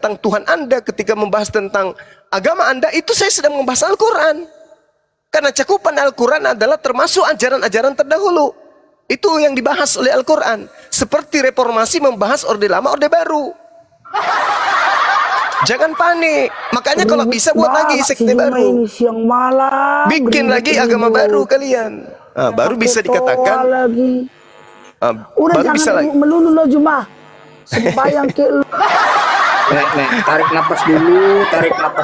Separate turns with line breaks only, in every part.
tentang Tuhan Anda, ketika membahas tentang agama Anda, itu saya sedang membahas Al-Quran. Karena cakupan Al-Quran adalah termasuk ajaran-ajaran terdahulu. Itu yang dibahas oleh Al-Quran. Seperti reformasi membahas Orde Lama, Orde Baru. Jangan panik. Makanya kalau bisa buat lagi sekte baru.
Siang malam.
Bikin lagi agama baru kalian. Nah, baru bisa dikatakan.
Udah
Baru
jangan
bisa lagi.
melulu lo Jumah. Sembayang ke lu.
Nek, tarik napas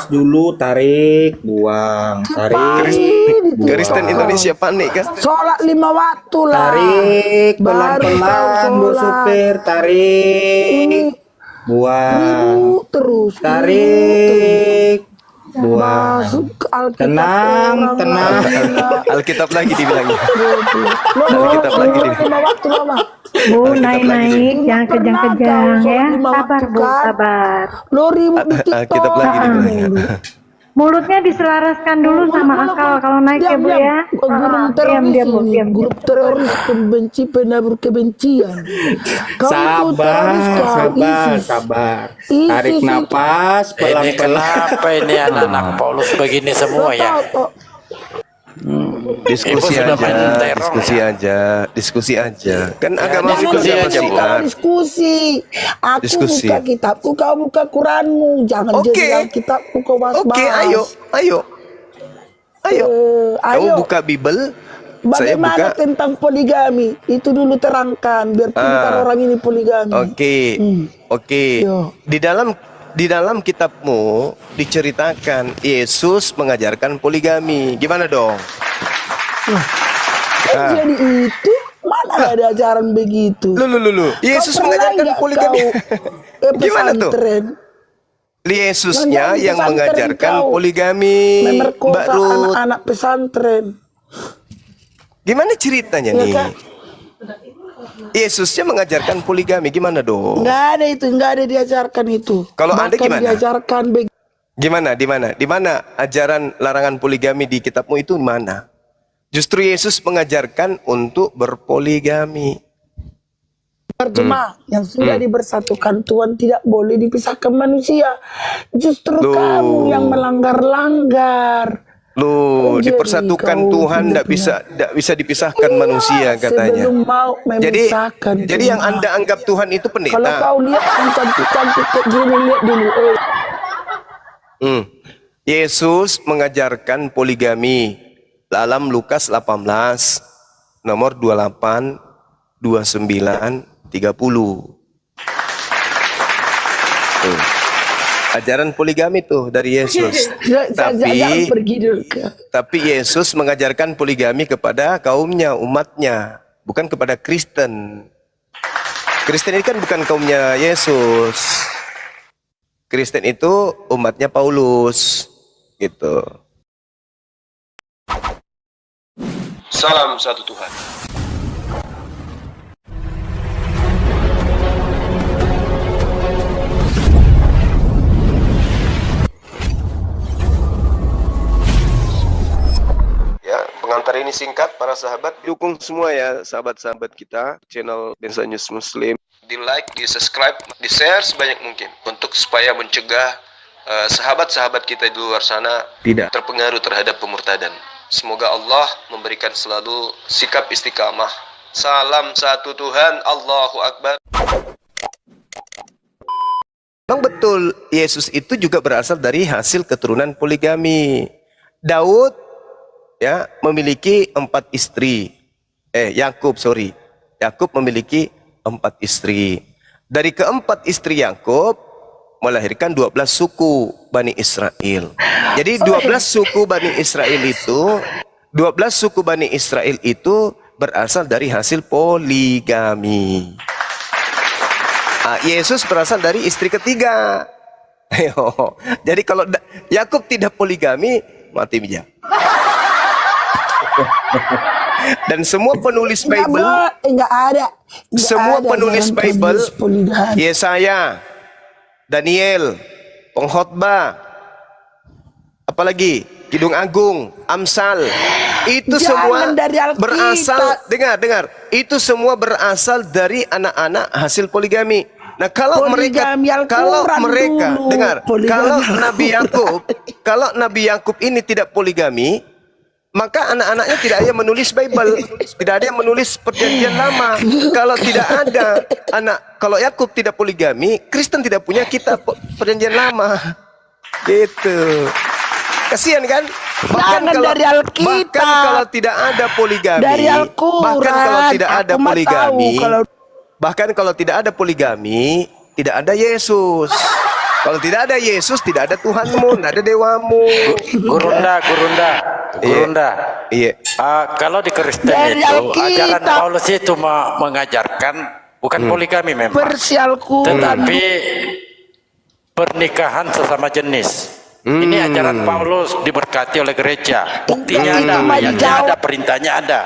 dulu, tarik, buang, tarik,
Kristen Indonesia panik kan?
Sholat 5 waktu lah.
tarik, pelan-pelan, Bu supir, tarik, buang,
Terus.
tarik, buang,
Masuk ke Alkitab.
tenang, tenang.
Alkitab lagi dibilangnya.
Lo
Alkitab lagi nih.
5 waktu Mama.
Bu, naik-naik, jangan kejang-kejang ya. Sabar, Bu, sabar.
Lo ribut di
Alkitab
TikTok.
lagi dibilangnya.
Mulutnya diselaraskan dulu sama akal kalau naik ya, Bu ya.
Guru
Diam,
teroris
Bu,
ini,
diam.
grup teroris penbenci penabur kebencian. Kau itu teroris, kau ISIS.
Sabar.
ISIS
Tarik
itu.
napas,
Ini
pelan-pelan.
kenapa ini anak-anak Paulus begini semua ya?
Diskusi
Ibu sudah main
aja,
teror.
diskusi aja. Kan agama
Jangan
diskusi
diskusi
aja,
aja,
Bukan?
diskusi. Aku
Diskusi.
buka kitabku, kau buka Quranmu. Jangan
Oke.
jadi kitabku kau bahas-bahas.
Oke, ayo. Kamu buka Bible, saya
Bagaimana
buka.
tentang poligami? Itu dulu terangkan biar pintar orang ini poligami.
Oke.
Yo.
Di dalam kitabmu diceritakan Yesus mengajarkan poligami. Gimana dong?
Jadi itu mana ada ajaran begitu?
Lu. Yesus
Kau pernah
mengajarkan
nggak
poligami.
kau
Gimana tuh?
pesantren
Yesusnya yang
pesantren
mengajarkan
kau
poligami, Mbak
memerkosa
Ruth.
anak-anak pesantren?
Gimana ceritanya
Ya
nih?
kan?
Yesusnya mengajarkan poligami, gimana dong?
Nggak ada itu, nggak ada diajarkan itu.
Kalau Anda
Bahkan
gimana?
diajarkan
Di mana ajaran larangan poligami di kitabmu itu mana? Justru Yesus mengajarkan untuk berpoligami.
Terjemah yang sudah dibersatukan Tuhan tidak boleh dipisahkan manusia. Justru
Loh.
kamu yang melanggar-langgar.
Loh,
Jadi
dipersatukan
kau
Tuhan tidak bisa dipisahkan manusia katanya.
Sebelum mau memisahkan.
Jadi yang
Tuhan.
Anda anggap Tuhan itu
Kalau
pendeta.
kau lihat yang cantik-cantik kayak gini, lihat dulu.
Yesus mengajarkan poligami dalam Lukas 18 nomor 28, 29, 30. Tuh. Ajaran poligami tuh dari Yesus.
Jangan pergi dulu.
Tapi Yesus mengajarkan poligami kepada kaumnya, umatnya, bukan kepada Kristen. Kristen ini kan bukan kaumnya Yesus. Kristen itu umatnya Paulus, gitu. Salam satu Tuhan. Ya, pengantar ini singkat para sahabat. Dukung semua ya sahabat-sahabat kita channel Densa News Muslim. Di like, di subscribe, di share sebanyak mungkin untuk supaya mencegah sahabat-sahabat kita di luar sana tidak terpengaruh terhadap pemurtadan. Semoga Allah memberikan selalu sikap istiqamah. Salam satu Tuhan, Allahu Akbar. Memang betul, Yesus itu juga berasal dari hasil keturunan poligami. Daud ya memiliki 4 istri. Yakub memiliki 4 istri. Dari keempat istri Yakub melahirkan 12 suku Bani Israel. Jadi 12 suku Bani Israel itu berasal dari hasil poligami. Yesus berasal dari istri ketiga. Jadi kalau Yakub tidak poligami, mati bija. Dan semua penulis Bible, Yesaya, Daniel, Pengkhotbah, apalagi Kidung Agung, Amsal, itu semua berasal, dengar, itu semua berasal dari anak-anak hasil poligami. Nah, kalau
Poligami
kalau
Al-Quran
mereka
dulu.
dengar,
Poligami
kalau
Al-Quran.
Nabi Yakub ini tidak poligami, maka anak-anaknya tidak ada yang menulis Bible, tidak ada yang menulis perjanjian lama. Kalau tidak ada kalau Yakub tidak poligami, Kristen tidak punya kitab perjanjian lama. Gitu. Kasihan kan?
Jangan dari Alkitab.
Bahkan kalau tidak ada poligami,
Dari Al-Quran.
bahkan kalau tidak ada
Aku mah
poligami,
tahu kalau-
bahkan kalau tidak ada poligami, tidak ada Yesus. Kalau tidak ada Yesus, tidak ada Tuhanmu, tidak ada dewamu.
Gurunda.
Iya.
Kalau di Kristen
Dari
itu
Alkitab.
ajaran Paulus itu mengajarkan bukan poligami memang,
Versi Al-Quran.
tetapi pernikahan sesama jenis. Ini ajaran Paulus diberkati oleh gereja. Buktinya ada,
Itu mah
ayatnya
dijawab.
ada, perintahnya ada.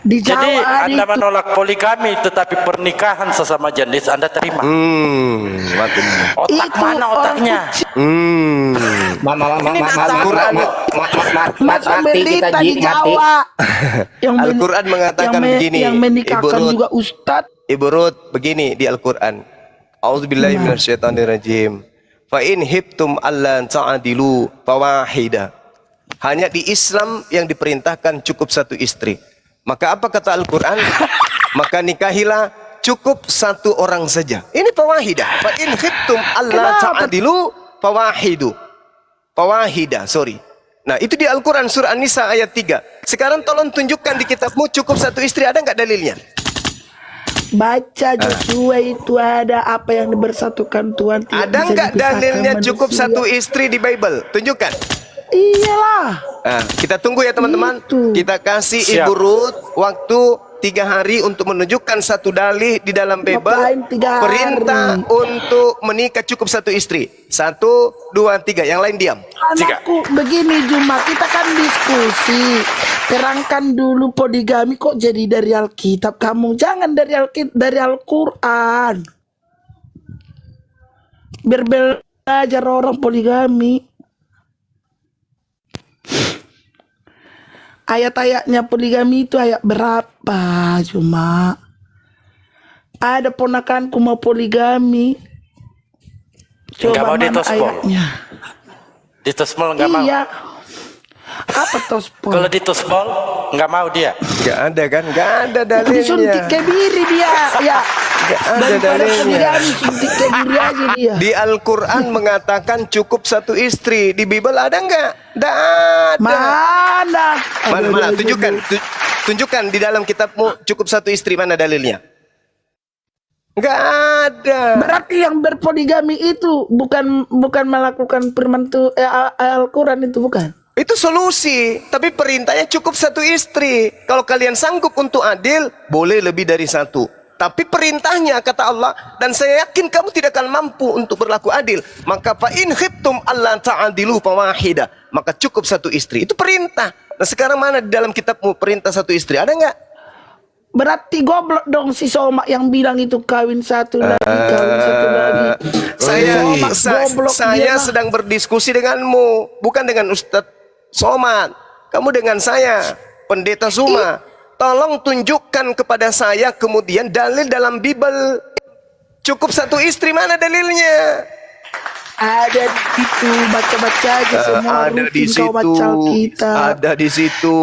Di
Jadi
Jawa ada
Anda
itu.
menolak poligami, tetapi pernikahan sesama jenis Anda terima.
Makin.
Otak
Itu
mana
orang
otaknya?
Mas
mati kita
Melita di
mati.
Jawa.
Al-Quran mengatakan begini,
Yang menikahkan
Ibu Ruth.
juga Ustadz.
Ibu Ruth, begini di Al-Quran. A'udzubillahi minasyaitonirrajim. Fa in hibtum alla ta'dilu fawahida. Hanya di Islam yang diperintahkan cukup satu istri. Maka apa kata Al-Quran? Maka nikahilah cukup satu orang saja. Ini fawahida. Fa in hibtum alla ta'dilu fawahidu. Fawahida, sorry. Nah, itu di Al-Quran surah An-Nisa ayat 3. Sekarang tolong tunjukkan di kitabmu cukup satu istri, ada nggak dalilnya?
Baca Joshua itu ada apa yang dibersatukan Tuhan. tidak
Ada
bisa
nggak
dipisahkan
dalilnya cukup
manusia.
satu istri di Bible? Tunjukkan.
Iyalah.
Nah, kita tunggu ya teman-teman.
Itu.
Kita kasih
Siap.
Ibu Ruth waktu 3 hari untuk menunjukkan satu dalih di dalam Bible.
Ngapain 3 hari?
Perintah untuk menikah cukup satu istri. 1, 2, 3. Yang lain diam.
Anakku begini Juma, kita kan diskusi. Terangkan dulu poligami kok jadi dari Alkitab. Kamu jangan dari Al-Quran. Biar belajar orang poligami. Ayat-ayatnya poligami itu ayat berapa cuma? Ada ponakanku mau poligami.
Nggak mau
mana
ditosbol?
ayatnya?
Di Tosbol nggak mau.
Iya. Apa tospol?
Kalau di Tosbol nggak mau dia.
Nggak ada kan? Nggak ada dalilnya.
Disuntik kebiri dia, ya.
Nggak ada
Daripada
dalilnya.
poligami suntik kebiri aja dia.
Di Al-Quran mengatakan cukup satu istri. Di Bible ada nggak? Nggak ada.
Mana?
Mana? Tunjukkan. Tunjukkan di dalam kitabmu cukup satu istri. Mana dalilnya? Nggak ada.
Berarti yang berpoligami itu bukan melakukan firman Al-Quran itu bukan.
Itu solusi, tapi perintahnya cukup satu istri. Kalau kalian sanggup untuk adil, boleh lebih dari satu. Tapi perintahnya kata Allah, dan saya yakin kamu tidak akan mampu untuk berlaku adil. Maka fa in khiftum alla ta'dilu fawahida. Maka cukup satu istri. Itu perintah. Nah, sekarang mana di dalam kitabmu perintah satu istri? Ada nggak?
Berarti goblok dong si Somak yang bilang itu kawin satu lagi, kawin satu lagi. Goblok
Saya
dia lah.
sedang berdiskusi denganmu, bukan dengan Ustadz Somad. Kamu dengan saya, Pendeta Zuma. Tolong tunjukkan kepada saya kemudian dalil dalam Bible cukup satu istri, mana dalilnya?
Ada di situ, baca-baca aja semua.
Ada di
rutin kau baca
situ,
Alkitab.
ada di situ,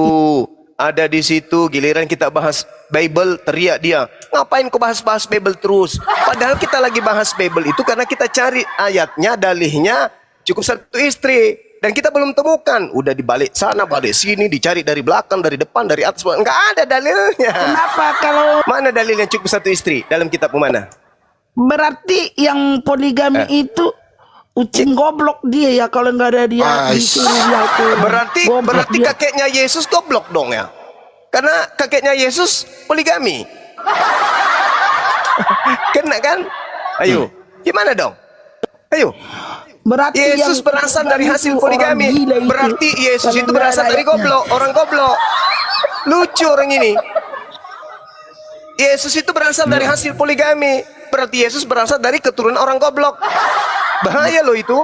ada di situ. Giliran kita bahas Bible, teriak dia, ngapain kau bahas-bahas Bible terus? Padahal kita lagi bahas Bible itu karena kita cari ayatnya, dalihnya cukup satu istri, dan kita belum temukan. Udah dibalik sana, balik sini, dicari dari belakang, dari depan, dari atas, nggak ada dalilnya.
Kenapa kalau
Mana dalilnya cukup satu istri dalam kitabmu mana?
berarti yang poligami itu ucing goblok dia ya kalau nggak ada dia disuruh dia Al-Quran.
Berarti
dia.
kakeknya Yesus goblok dong ya. Karena kakeknya Yesus poligami. Kena kan? Ayo. Gimana dong? Ayo.
Berarti
Yesus
yang
berasal dari hasil
itu
poligami.
orang gila itu.
Berarti Yesus
Kalau
itu
nggak
berasal
ada
dari
ayatnya.
goblok, orang goblok. Lucu orang ini. Yesus itu berasal dari hasil poligami. Berarti Yesus berasal dari keturunan orang goblok. Bahaya loh itu.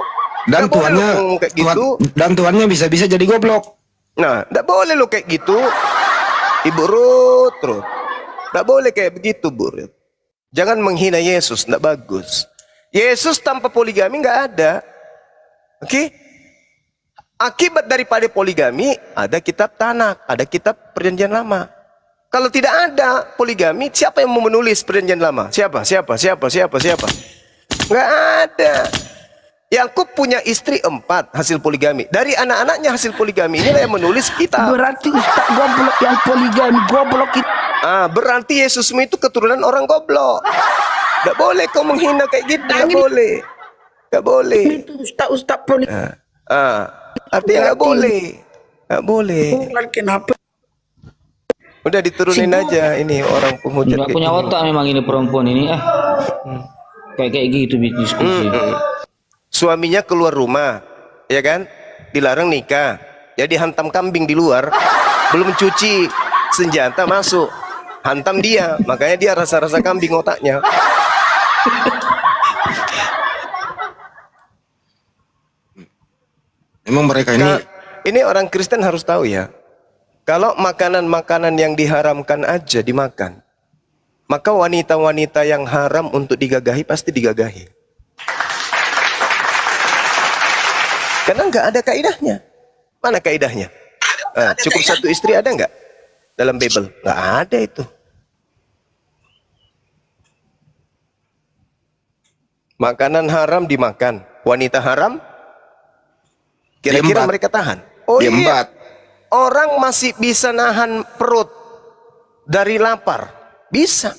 Dan
Nggak boleh
tuannya
lo ngomong kayak gitu.
dan tuannya bisa-bisa jadi goblok.
Nah, nggak boleh lo kayak gitu. Ibu Ruth, nggak boleh kayak begitu, Bu Ruth. Jangan menghina Yesus, tidak bagus. Yesus tanpa poligami nggak ada. Oke? Akibat daripada poligami, ada kitab Tanakh, ada kitab Perjanjian Lama. Kalau tidak ada poligami, siapa yang mau menulis Perjanjian Lama? Siapa? Nggak ada. Yakub punya istri 4 hasil poligami. Dari anak-anaknya hasil poligami inilah yang menulis kitab.
Berarti Ustaz goblok yang poligami, goblok itu.
Berarti Yesusmu itu keturunan orang goblok. Nggak boleh kau menghina kayak gitu, nggak boleh. Nggak boleh.
Itu Ustaz poligami.
Artinya nggak boleh. Nggak boleh.
Kenapa?
Udah diturunin aja ini orang penghujat.
Nggak punya otak memang ini perempuan ini. Kayak gitu diskusi.
Suaminya keluar rumah, ya kan? Dilarang nikah. Jadi hantam kambing di luar, belum cuci senjata masuk, hantam dia. Makanya dia rasa-rasa kambing otaknya.
Emang mereka
ini orang Kristen harus tahu ya. Kalau makanan-makanan yang diharamkan aja dimakan, maka wanita-wanita yang haram untuk digagahi pasti digagahi. Karena nggak ada kaidahnya. Mana kaidahnya? Cukup satu istri ada nggak dalam Bible? Nggak ada itu. Makanan haram dimakan, wanita haram. Kira-kira mereka tahan? Oh iya. Orang masih bisa nahan perut dari lapar, bisa.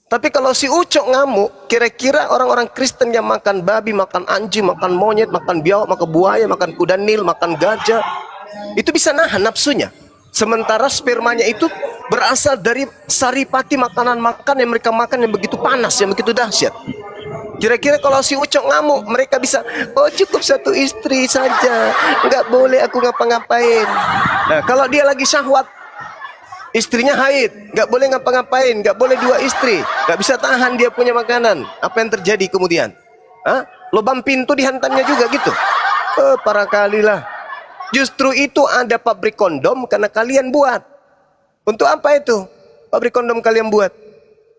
Tapi kalau si Ucok ngamuk, kira-kira orang-orang Kristen yang makan babi, makan anjing, makan monyet, makan biawak, makan buaya, makan kuda nil, makan gajah, itu bisa nahan nafsunya. Sementara spermanya itu berasal dari saripati makanan-makan yang mereka makan yang begitu panas, yang begitu dahsyat. Kira-kira kalau si Ucok ngamuk, mereka bisa, oh cukup satu istri saja, nggak boleh aku ngapa-ngapain. Nah kalau dia lagi syahwat, istrinya haid, nggak boleh ngapa-ngapain, nggak boleh 2 istri, nggak bisa tahan dia punya makanan. Apa yang terjadi kemudian? Lubang pintu dihantamnya juga gitu. Parah kali lah. Justru itu ada pabrik kondom karena kalian buat. Untuk apa itu? Pabrik kondom kalian buat.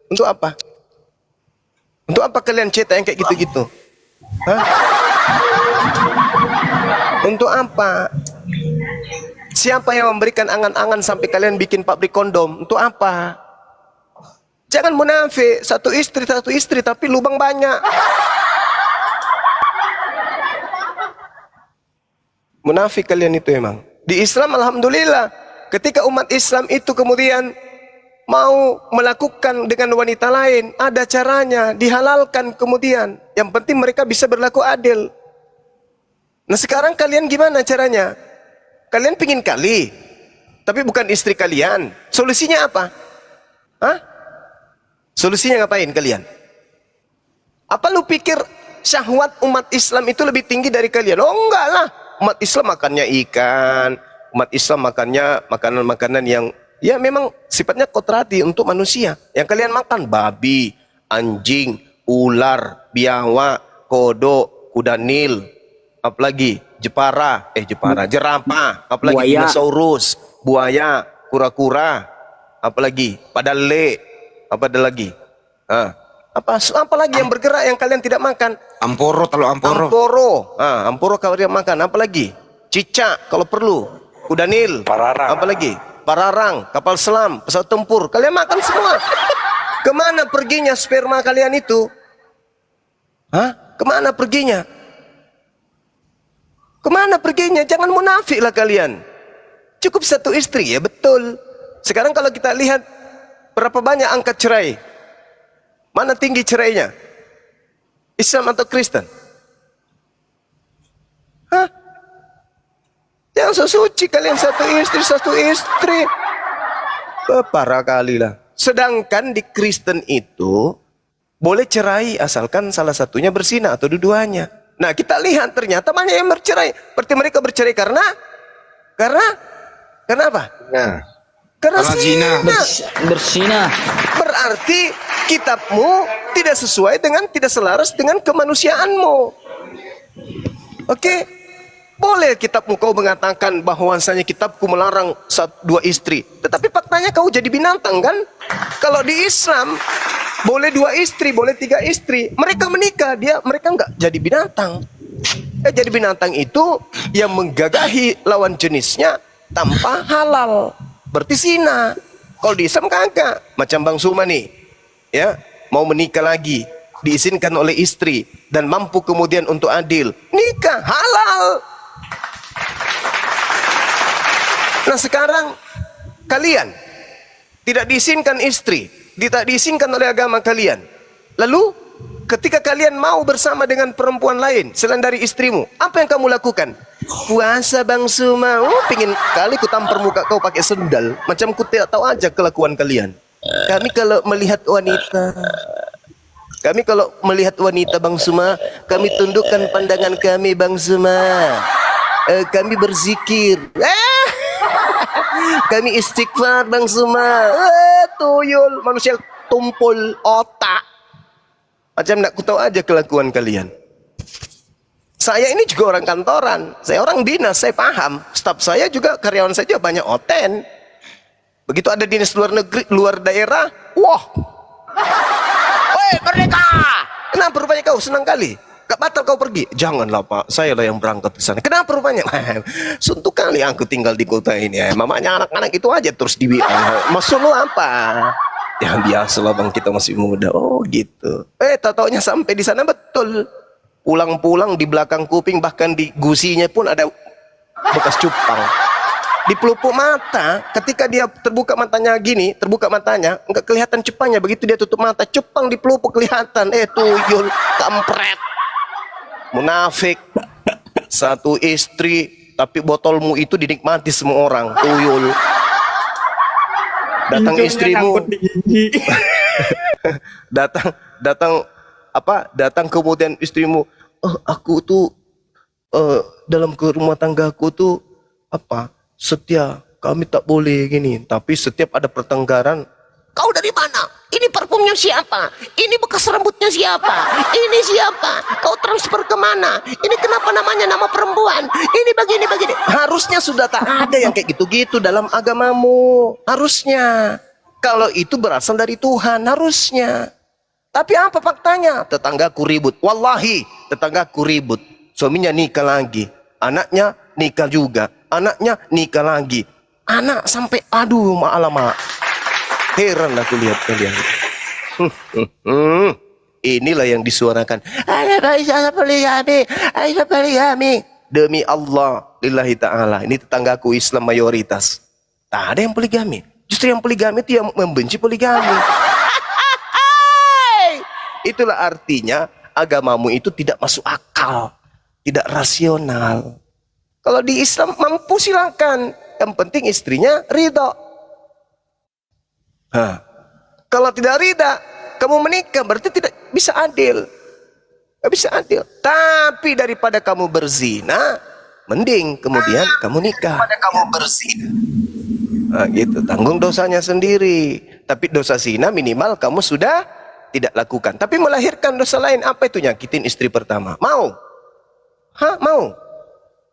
Untuk apa? Untuk apa kalian cetak yang kayak gitu-gitu? Untuk apa? Siapa yang memberikan angan-angan sampai kalian bikin pabrik kondom? Untuk apa? Jangan munafik, satu istri tapi lubang banyak. Munafik kalian itu emang. Di Islam alhamdulillah, ketika umat Islam itu kemudian mau melakukan dengan wanita lain, ada caranya, dihalalkan kemudian. Yang penting mereka bisa berlaku adil. Nah sekarang kalian gimana caranya? Kalian pingin kali, tapi bukan istri kalian. Solusinya apa? Solusinya ngapain kalian? Apa lu pikir syahwat umat Islam itu lebih tinggi dari kalian? Oh enggak lah. Umat Islam makannya ikan, umat Islam makannya makanan-makanan yang ya memang sifatnya kodrati untuk manusia. Yang kalian makan babi, anjing, ular, biawak, kodok, kuda nil, apalagi jerapah, apalagi dinosaurus, buaya, kura-kura, apalagi padale, apa ada lagi? Apa lagi yang bergerak yang kalian tidak makan?
Amporo.
Amporo kalau dia makan, apalagi? Cicak kalau perlu, kuda nil,
Pararang.
apalagi? Pararang, kapal selam, pesawat tempur, kalian makan semua. Kemana perginya sperma kalian itu? Kemana perginya? Kemana perginya? Jangan munafik lah kalian. Cukup satu istri, ya betul. Sekarang kalau kita lihat berapa banyak angka cerai, mana tinggi cerainya? Islam atau Kristen? Yang sesuci kalian satu istri. Parah kali lah. Sedangkan di Kristen itu boleh cerai asalkan salah satunya berzina atau dua-duanya. Nah kita lihat ternyata banyak yang bercerai. Berarti mereka bercerai karena apa? Karena zina.
Bersina.
Berarti kitabmu tidak sesuai dengan, tidak selaras dengan kemanusiaanmu. Oke? Boleh kitabmu kau mengatakan bahwasanya kitabku melarang 2 istri. Tetapi faktanya kau jadi binatang kan? Kalau di Islam Boleh 2 istri, boleh 3 istri. Mereka menikah, mereka nggak jadi binatang. Jadi binatang itu yang menggagahi lawan jenisnya tanpa halal. Berarti zina. Kalau di Islam kagak. Macam Bang Suma nih, ya, mau menikah lagi, diizinkan oleh istri dan mampu kemudian untuk adil, nikah halal. Nah sekarang kalian tidak diizinkan istri, tidak diizinkan oleh agama kalian. Lalu ketika kalian mau bersama dengan perempuan lain selain dari istrimu, apa yang kamu lakukan? Puasa Bang Suma. Pingin kali ku tampar muka kau pakai sendal. Macam ku tidak tahu aja kelakuan kalian. Kami kalau melihat wanita Bang Suma, kami tundukkan pandangan kami Bang Suma. Kami berzikir. Kami istighfar Bang Suma. Tuyul, manusia tumpul otak. Macam nak ku tahu aja kelakuan kalian. Saya ini juga orang kantoran, saya orang dinas, saya paham. Staf saya juga, karyawan saya juga banyak oten. Begitu ada dinas luar negeri, luar daerah, wah, woi merdeka. Kenapa rupanya kau senang kali? Gak batal kau pergi? Janganlah Pak, saya lah yang berangkat ke sana. Kenapa rupanya? Suntuk kali aku tinggal di kota ini. Mamanya anak-anak itu aja terus di WA. Maksud lu apa? Ya biasalah Bang, kita masih muda. Oh gitu. Tau-taunya sampai di sana betul. Pulang-pulang di belakang kuping, bahkan di gusinya pun ada bekas cupang. Di pelupuk mata, ketika dia terbuka matanya gini, terbuka matanya, enggak kelihatan cupangnya. Begitu dia tutup mata, cupang di pelupuk kelihatan. Tuyul, kampret, munafik. 1 istri, tapi botolmu itu dinikmati semua orang. Tuyul. Datang istrimu, datang kemudian istrimu, aku tuh dalam rumah tanggaku tuh setia, kami tak boleh gini. Tapi setiap ada pertengkaran, kau dari mana? Ini parfumnya siapa? Ini bekas rambutnya siapa? Ini siapa? Kau transfer kemana? Ini kenapa namanya nama perempuan? Ini begini. Harusnya sudah tak ada yang kayak gitu-gitu dalam agamamu. Harusnya. Kalau itu berasal dari Tuhan, harusnya. Tapi apa faktanya? Tetanggaku ribut. Wallahi, tetanggaku ribut. Suaminya nikah lagi. Anaknya nikah juga. Anaknya nikah lagi. Anak sampai, aduh, ma'alamak. Heran aku lihat kalian. Inilah yang disuarakan. Ada poligami. Demi Allah, lillahi ta'ala. Ini tetanggaku Islam mayoritas. Tak ada yang poligami. Justru yang poligami itu yang membenci poligami. Itulah artinya agamamu itu tidak masuk akal, tidak rasional. Kalau di Islam mampu silakan, yang penting istrinya ridho. Kalau tidak ridha, kamu menikah berarti tidak bisa adil. Tidak bisa adil. Tapi daripada kamu berzina, mending kemudian kamu nikah. Daripada kamu berzina, gitu, tanggung dosanya sendiri. Tapi dosa zina minimal kamu sudah tidak lakukan. Tapi melahirkan dosa lain, apa itu? Nyakitin istri pertama. Mau? Mau?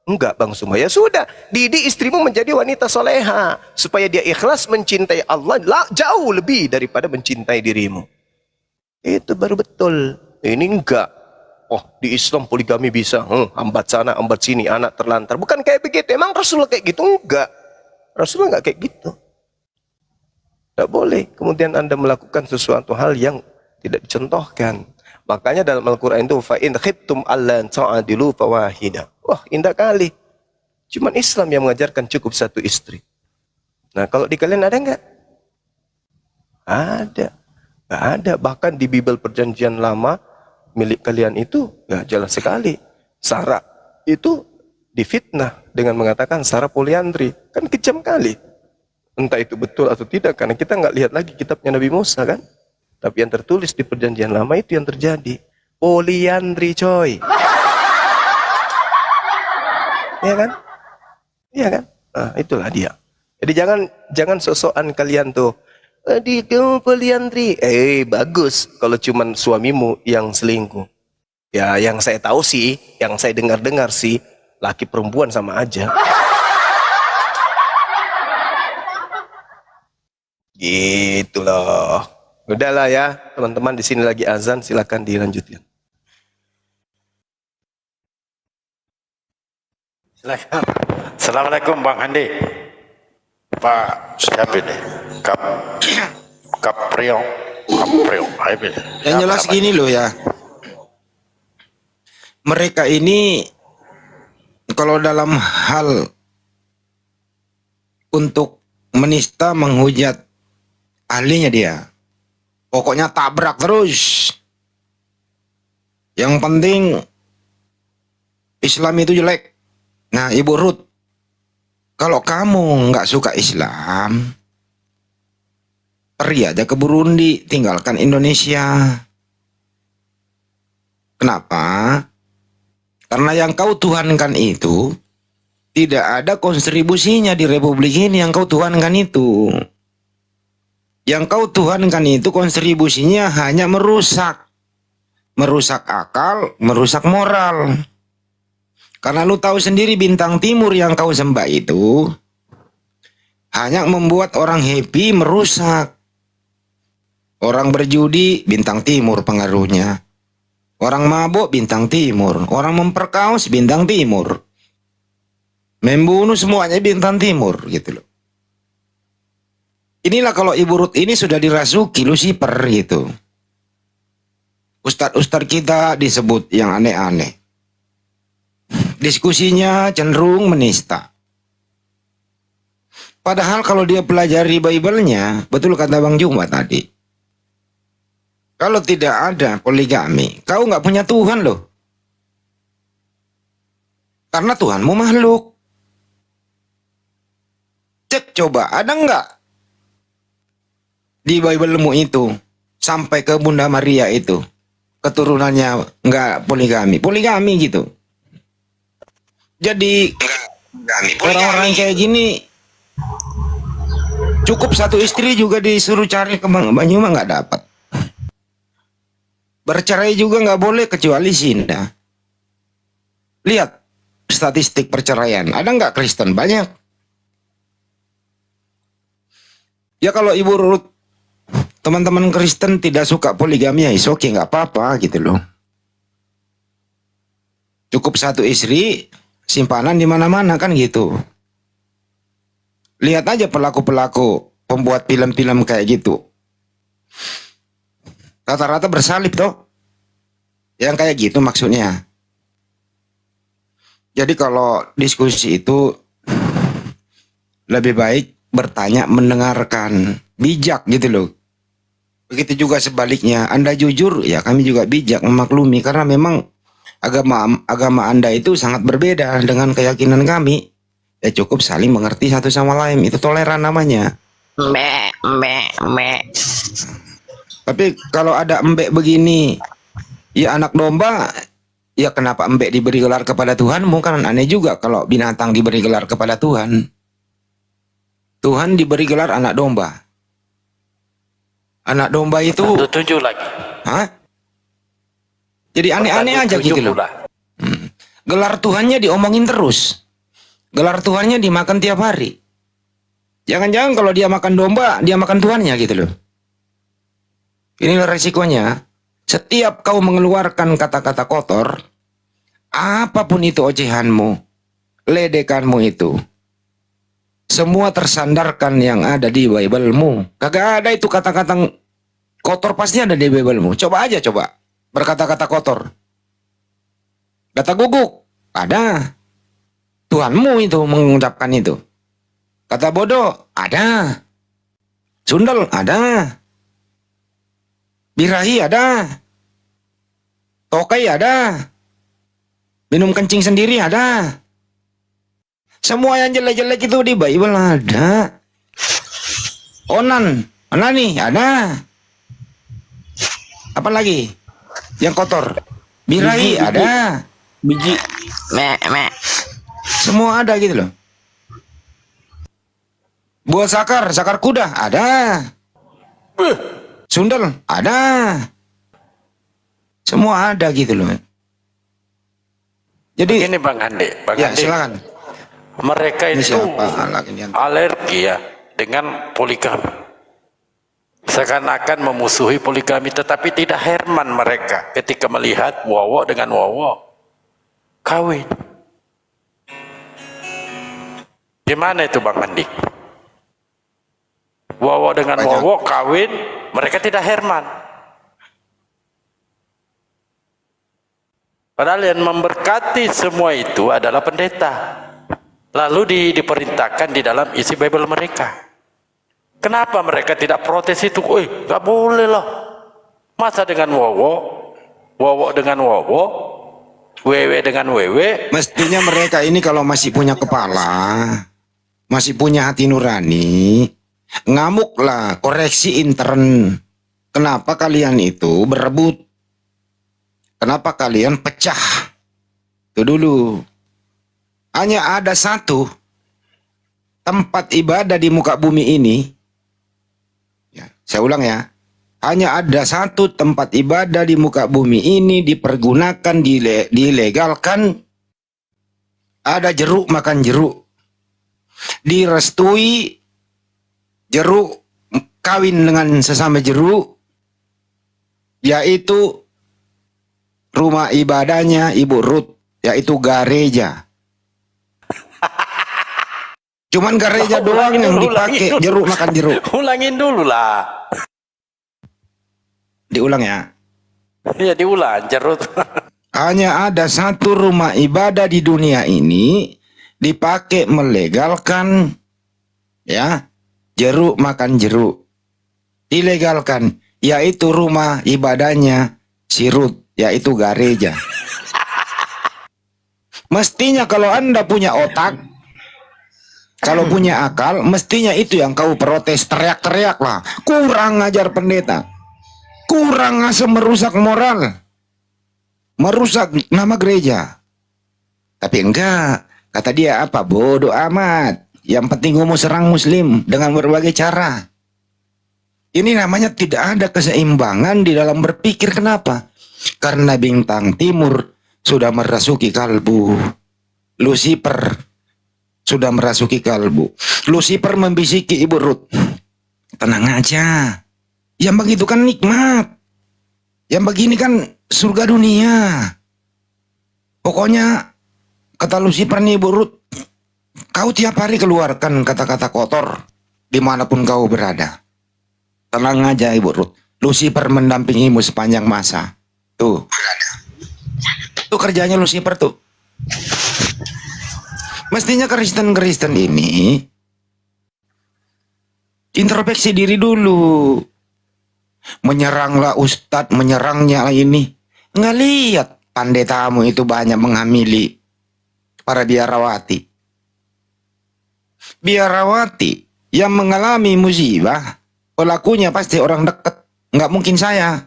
Enggak Bang Suma. Ya sudah, didik istrimu menjadi wanita soleha, supaya dia ikhlas mencintai Allah jauh lebih daripada mencintai dirimu. Itu baru betul. Ini enggak. Oh, di Islam poligami bisa. Hambat sana, hambat sini, anak terlantar. Bukan kayak begitu. Emang Rasulullah kayak gitu? Enggak. Rasulullah enggak kayak gitu. Tidak boleh kemudian Anda melakukan sesuatu hal yang tidak dicontohkan. Makanya dalam Al-Quran itu, fa in khiftum alla ta'dilu fawahida. Wah, indah kali. Cuman Islam yang mengajarkan cukup 1 istri. Nah, kalau di kalian ada enggak? Ada. Enggak ada. Bahkan di Bible Perjanjian Lama milik kalian itu ya jelas sekali. Sarah itu difitnah dengan mengatakan Sarah poliandri. Kan kejam kali. Entah itu betul atau tidak, karena kita nggak lihat lagi kitabnya Nabi Musa kan. Tapi yang tertulis di Perjanjian Lama itu yang terjadi. Poliandri coy. Iya kan? Iya kan? Nah, itulah dia. Jadi jangan sosokan kalian tuh. Di kamu poliandri. Bagus kalau cuman suamimu yang selingkuh. Ya yang saya tahu sih, yang saya dengar-dengar sih, laki perempuan sama aja. Gitu loh. Udahlah ya, teman-teman, di sini lagi azan, silakan dilanjutkan.
Silakan. Assalamualaikum Bang Handi. Pak siapa ini? Kapriong.
Yang jelas gini loh ya. Mereka ini kalau dalam hal untuk menista menghujat ahlinya dia, pokoknya tabrak terus. Yang penting Islam itu jelek. Nah, Ibu Ruth, kalau kamu nggak suka Islam, pergi aja ke Burundi, tinggalkan Indonesia. Kenapa? Karena yang kau tuhankan itu tidak ada kontribusinya di republik ini. Yang kau tuhankan itu, kontribusinya hanya merusak akal, merusak moral. Karena lu tahu sendiri bintang timur yang kau sembah itu hanya membuat orang happy, merusak. Orang berjudi, bintang timur pengaruhnya. Orang mabuk, bintang timur. Orang memperkaos, bintang timur. Membunuh, semuanya bintang timur gitu loh. Inilah kalau Ibu Ruth ini sudah dirasuki Lucifer gitu. Ustadz kita disebut yang aneh-aneh. Diskusinya cenderung menista. Padahal kalau dia pelajari Bible-nya, betul kata Bang Juma tadi. Kalau tidak ada poligami, kau nggak punya Tuhan loh. Karena Tuhanmu makhluk. Cek coba, ada nggak di Bible-mu itu sampai ke Bunda Maria itu keturunannya nggak poligami, poligami gitu. Jadi orang-orang kayak gini cukup satu istri juga disuruh cari ke Banyuma nggak dapat. Bercerai juga nggak boleh kecuali Sinda. Lihat statistik perceraian, ada nggak Kristen? Banyak. Ya kalau Ibu Ruth, teman-teman Kristen tidak suka poligami, ya oke, nggak apa-apa gitu loh. Cukup satu istri, simpanan di mana-mana kan gitu. Lihat aja pelaku-pelaku pembuat film-film kayak gitu. Rata-rata bersalib toh. Yang kayak gitu maksudnya. Jadi kalau diskusi itu lebih baik bertanya, mendengarkan, bijak gitu loh. Begitu juga sebaliknya, Anda jujur, ya kami juga bijak memaklumi, karena memang agama Anda itu sangat berbeda dengan keyakinan kami. Ya cukup saling mengerti satu sama lain, itu toleran namanya. Tapi kalau ada embek begini, ya anak domba, ya kenapa embek diberi gelar kepada Tuhanmu? Kan aneh juga kalau binatang diberi gelar kepada Tuhan. Tuhan diberi gelar anak domba. Anak domba itu
Tujuh lagi.
hah? Jadi aneh-aneh aja gitu loh. Gelar Tuhannya diomongin terus. Gelar Tuhannya dimakan tiap hari. Jangan-jangan kalau dia makan domba, dia makan Tuhannya gitu loh. Inilah resikonya. Setiap kau mengeluarkan kata-kata kotor, apapun itu ocehanmu, ledekanmu itu, semua tersandarkan yang ada di Bible-mu. Kagak ada itu kata-kata kotor, pasti ada di Bible-mu. Coba aja coba berkata-kata kotor. Kata guguk, ada. Tuhanmu itu mengucapkan itu. Kata bodoh, ada. Sundel, ada. Birahi ada. Tokai ada. Minum kencing sendiri ada. Semua yang jelek-jelek itu di Bible ada. Onani ada. Apa lagi? Yang kotor. Birahi ada.
Biji.
Semua ada gitu loh. Buat sakar kuda ada. Sundel ada. Semua ada gitu loh. Jadi
Ini Bang Handi,
ya silakan.
mereka
Ini
itu
siapa lagi nih?
alergi ya dengan poligami. seakan-akan memusuhi poligami, tetapi tidak Herman mereka ketika melihat Wowo dengan Wowo kawin. Gimana itu Bang Andi? Wowo dengan Wowo kawin, mereka tidak Herman. Padahal yang memberkati semua itu adalah pendeta. Lalu diperintahkan di dalam isi Bible mereka. Kenapa mereka tidak protes itu? Gak boleh lah. Masa dengan Wowo, Wowo dengan Wowo, Wewe dengan Wewe.
Mestinya mereka ini kalau masih punya kepala, masih punya hati nurani, ngamuklah, koreksi intern. Kenapa kalian itu berebut? Kenapa kalian pecah? Itu dulu. Hanya ada satu tempat ibadah di muka bumi ini. Ya, saya ulang ya. Hanya ada satu tempat ibadah di muka bumi ini dipergunakan, dilegalkan. Ada jeruk makan jeruk. Direstui jeruk kawin dengan sesama jeruk. Yaitu rumah ibadahnya Ibu Ruth. Yaitu gereja. Cuman gereja doang yang dipakai jeruk makan jeruk.
Ulangin dulu lah.
Diulang ya.
Ya diulang jeruk.
Hanya ada satu rumah ibadah di dunia ini dipakai melegalkan ya jeruk makan jeruk. Dilegalkan, yaitu rumah ibadahnya si Ruth, yaitu gereja. Mestinya kalau Anda punya otak, kalau punya akal, mestinya itu yang kau protes, teriak-teriak lah. Kurang ajar pendeta. Kurang asam, merusak moral. Merusak nama gereja. Tapi enggak. Kata dia apa? Bodoh amat. Yang penting kamu serang muslim dengan berbagai cara. Ini namanya tidak ada keseimbangan di dalam berpikir. Kenapa? Karena bintang timur sudah merasuki kalbu. Lucifer sudah merasuki kalbu. Lucifer membisiki Ibu Ruth, tenang aja. Yang begitu kan nikmat. Yang begini kan surga dunia. Pokoknya kata Lucifer nih Ibu Ruth, kau tiap hari keluarkan kata-kata kotor dimanapun kau berada. Tenang aja Ibu Ruth. Lucifer mendampingimu sepanjang masa. Tuh. Itu kerjanya Lucifer tuh. Mestinya Kristen-Kristen ini introspeksi diri dulu. Menyeranglah ustadz, menyerangnya ini. Nggak lihat pendetamu itu banyak menghamili para biarawati. Biarawati yang mengalami musibah, pelakunya pasti orang dekat. Nggak mungkin saya.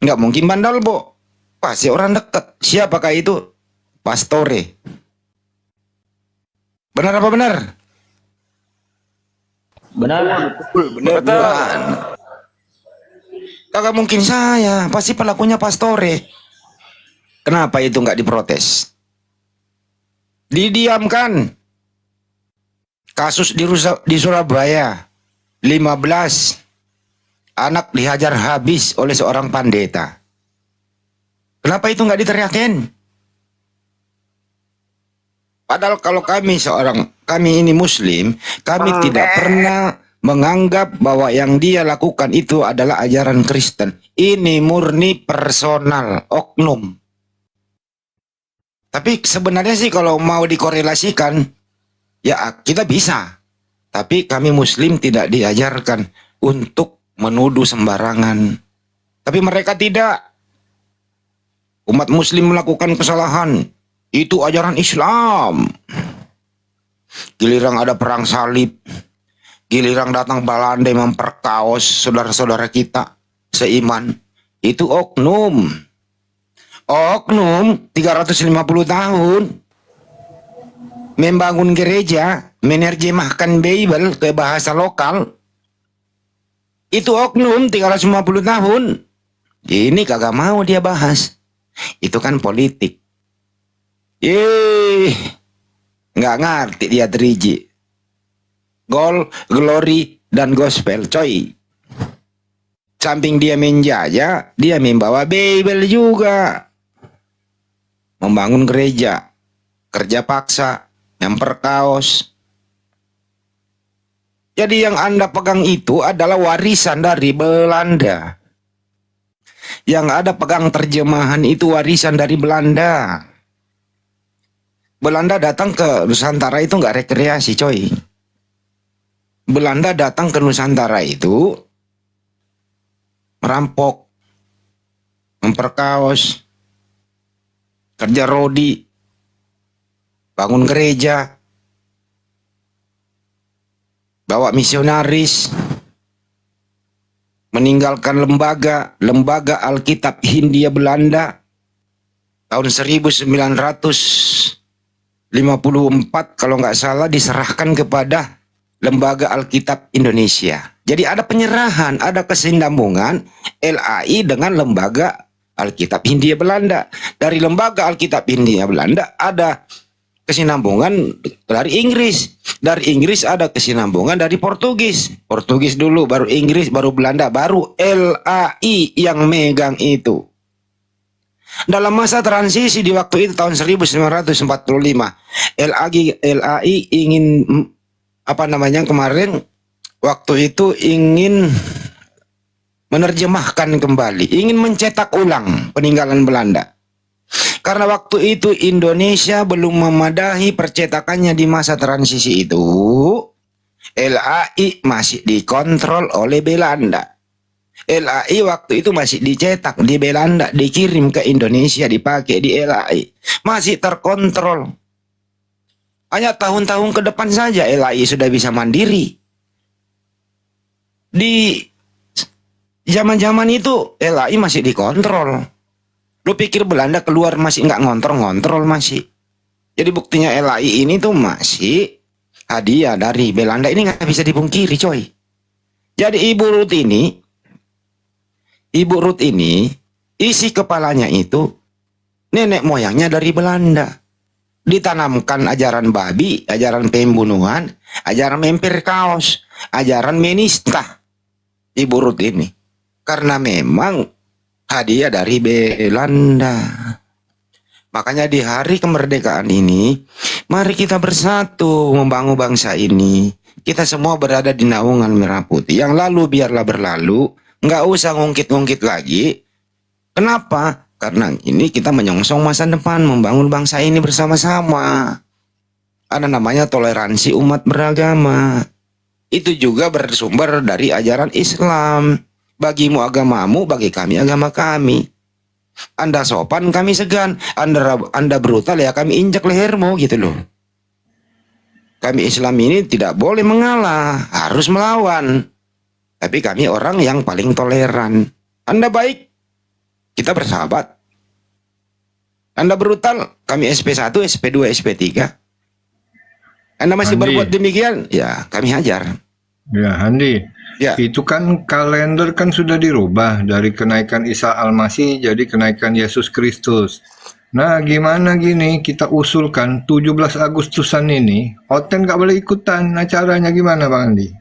Nggak mungkin Bandalbo. Pasti orang dekat. Siapakah itu? Pastore. Benar apa benar?
Benar.
Benar. Kagak mungkin saya. Pasti pelakunya Pastore. Kenapa itu nggak diprotes? Didiamkan. Kasus di Surabaya. 15 anak dihajar habis oleh seorang pendeta. Kenapa itu nggak diteriakin? Padahal kalau kami ini muslim, kami tidak pernah menganggap bahwa yang dia lakukan itu adalah ajaran Kristen. Ini murni personal, oknum. Tapi sebenarnya sih kalau mau dikorelasikan, ya kita bisa. Tapi kami muslim tidak diajarkan untuk menuduh sembarangan. Tapi mereka tidak. Umat muslim melakukan kesalahan. Itu ajaran Islam. Giliran ada perang salib. Giliran datang Belanda memperkaos saudara-saudara kita seiman. Itu oknum. Oknum 350 tahun. Membangun gereja. Menerjemahkan Bible ke bahasa lokal. Itu oknum 350 tahun. Ini kagak mau dia bahas. Itu kan politik. Nggak ngerti dia 3G. Gold, glory, dan gospel, coy. Samping dia menjajah, dia membawa Bible juga. Membangun gereja, kerja paksa, memperkaos. Jadi yang Anda pegang itu adalah warisan dari Belanda. Yang ada pegang terjemahan itu warisan dari Belanda. Belanda datang ke Nusantara itu nggak rekreasi, coy. Belanda datang ke Nusantara itu merampok, memperkaos, kerja rodi, bangun gereja, bawa misionaris, meninggalkan lembaga Alkitab Hindia Belanda tahun 1954 kalau nggak salah diserahkan kepada Lembaga Alkitab Indonesia. Jadi ada penyerahan, ada kesinambungan LAI dengan Lembaga Alkitab Hindia Belanda. Dari Lembaga Alkitab Hindia Belanda ada kesinambungan dari Inggris. Dari Inggris ada kesinambungan dari Portugis. Portugis dulu, baru Inggris, baru Belanda, baru LAI yang megang itu. Dalam masa transisi di waktu itu tahun 1945, LAI ingin kemarin waktu itu ingin menerjemahkan kembali, ingin mencetak ulang peninggalan Belanda. Karena waktu itu Indonesia belum memadahi percetakannya di masa transisi itu, LAI masih dikontrol oleh Belanda. LAI waktu itu masih dicetak di Belanda, dikirim ke Indonesia, dipakai di LAI. Masih terkontrol. Hanya tahun-tahun ke depan saja LAI sudah bisa mandiri. Di zaman-zaman itu LAI masih dikontrol. Lu pikir Belanda keluar masih nggak ngontrol masih. Jadi buktinya LAI ini tuh masih hadiah dari Belanda, ini nggak bisa dipungkiri, coy. Jadi Ibu Ruth ini isi kepalanya itu nenek moyangnya dari Belanda. Ditanamkan ajaran babi, ajaran pembunuhan, ajaran memper kaos, ajaran menista Ibu Ruth ini. Karena memang hadiah dari Belanda. Makanya di hari kemerdekaan ini, mari kita bersatu membangun bangsa ini. Kita semua berada di naungan merah putih. Yang lalu biarlah berlalu, nggak usah ngungkit-ngungkit lagi. Kenapa? Karena ini kita menyongsong masa depan, membangun bangsa ini bersama-sama. Ada namanya toleransi umat beragama. Itu juga bersumber dari ajaran Islam. Bagimu agamamu, bagi kami agama kami. Anda sopan, kami segan. Anda brutal, ya kami injak lehermu, gitu loh. Kami Islam ini tidak boleh mengalah, harus melawan. Tapi kami orang yang paling toleran. Anda baik, kita bersahabat. Anda brutal, kami SP1, SP2, SP3. Anda masih berbuat demikian, ya kami hajar.
Ya, Andi.
Ya.
Itu kan kalender kan sudah dirubah dari kenaikan Isa Al-Masih jadi kenaikan Yesus Kristus. Nah, gimana gini kita usulkan 17 Agustusan ini, Oten nggak boleh ikutan. Nah, caranya gimana, Bang Andi?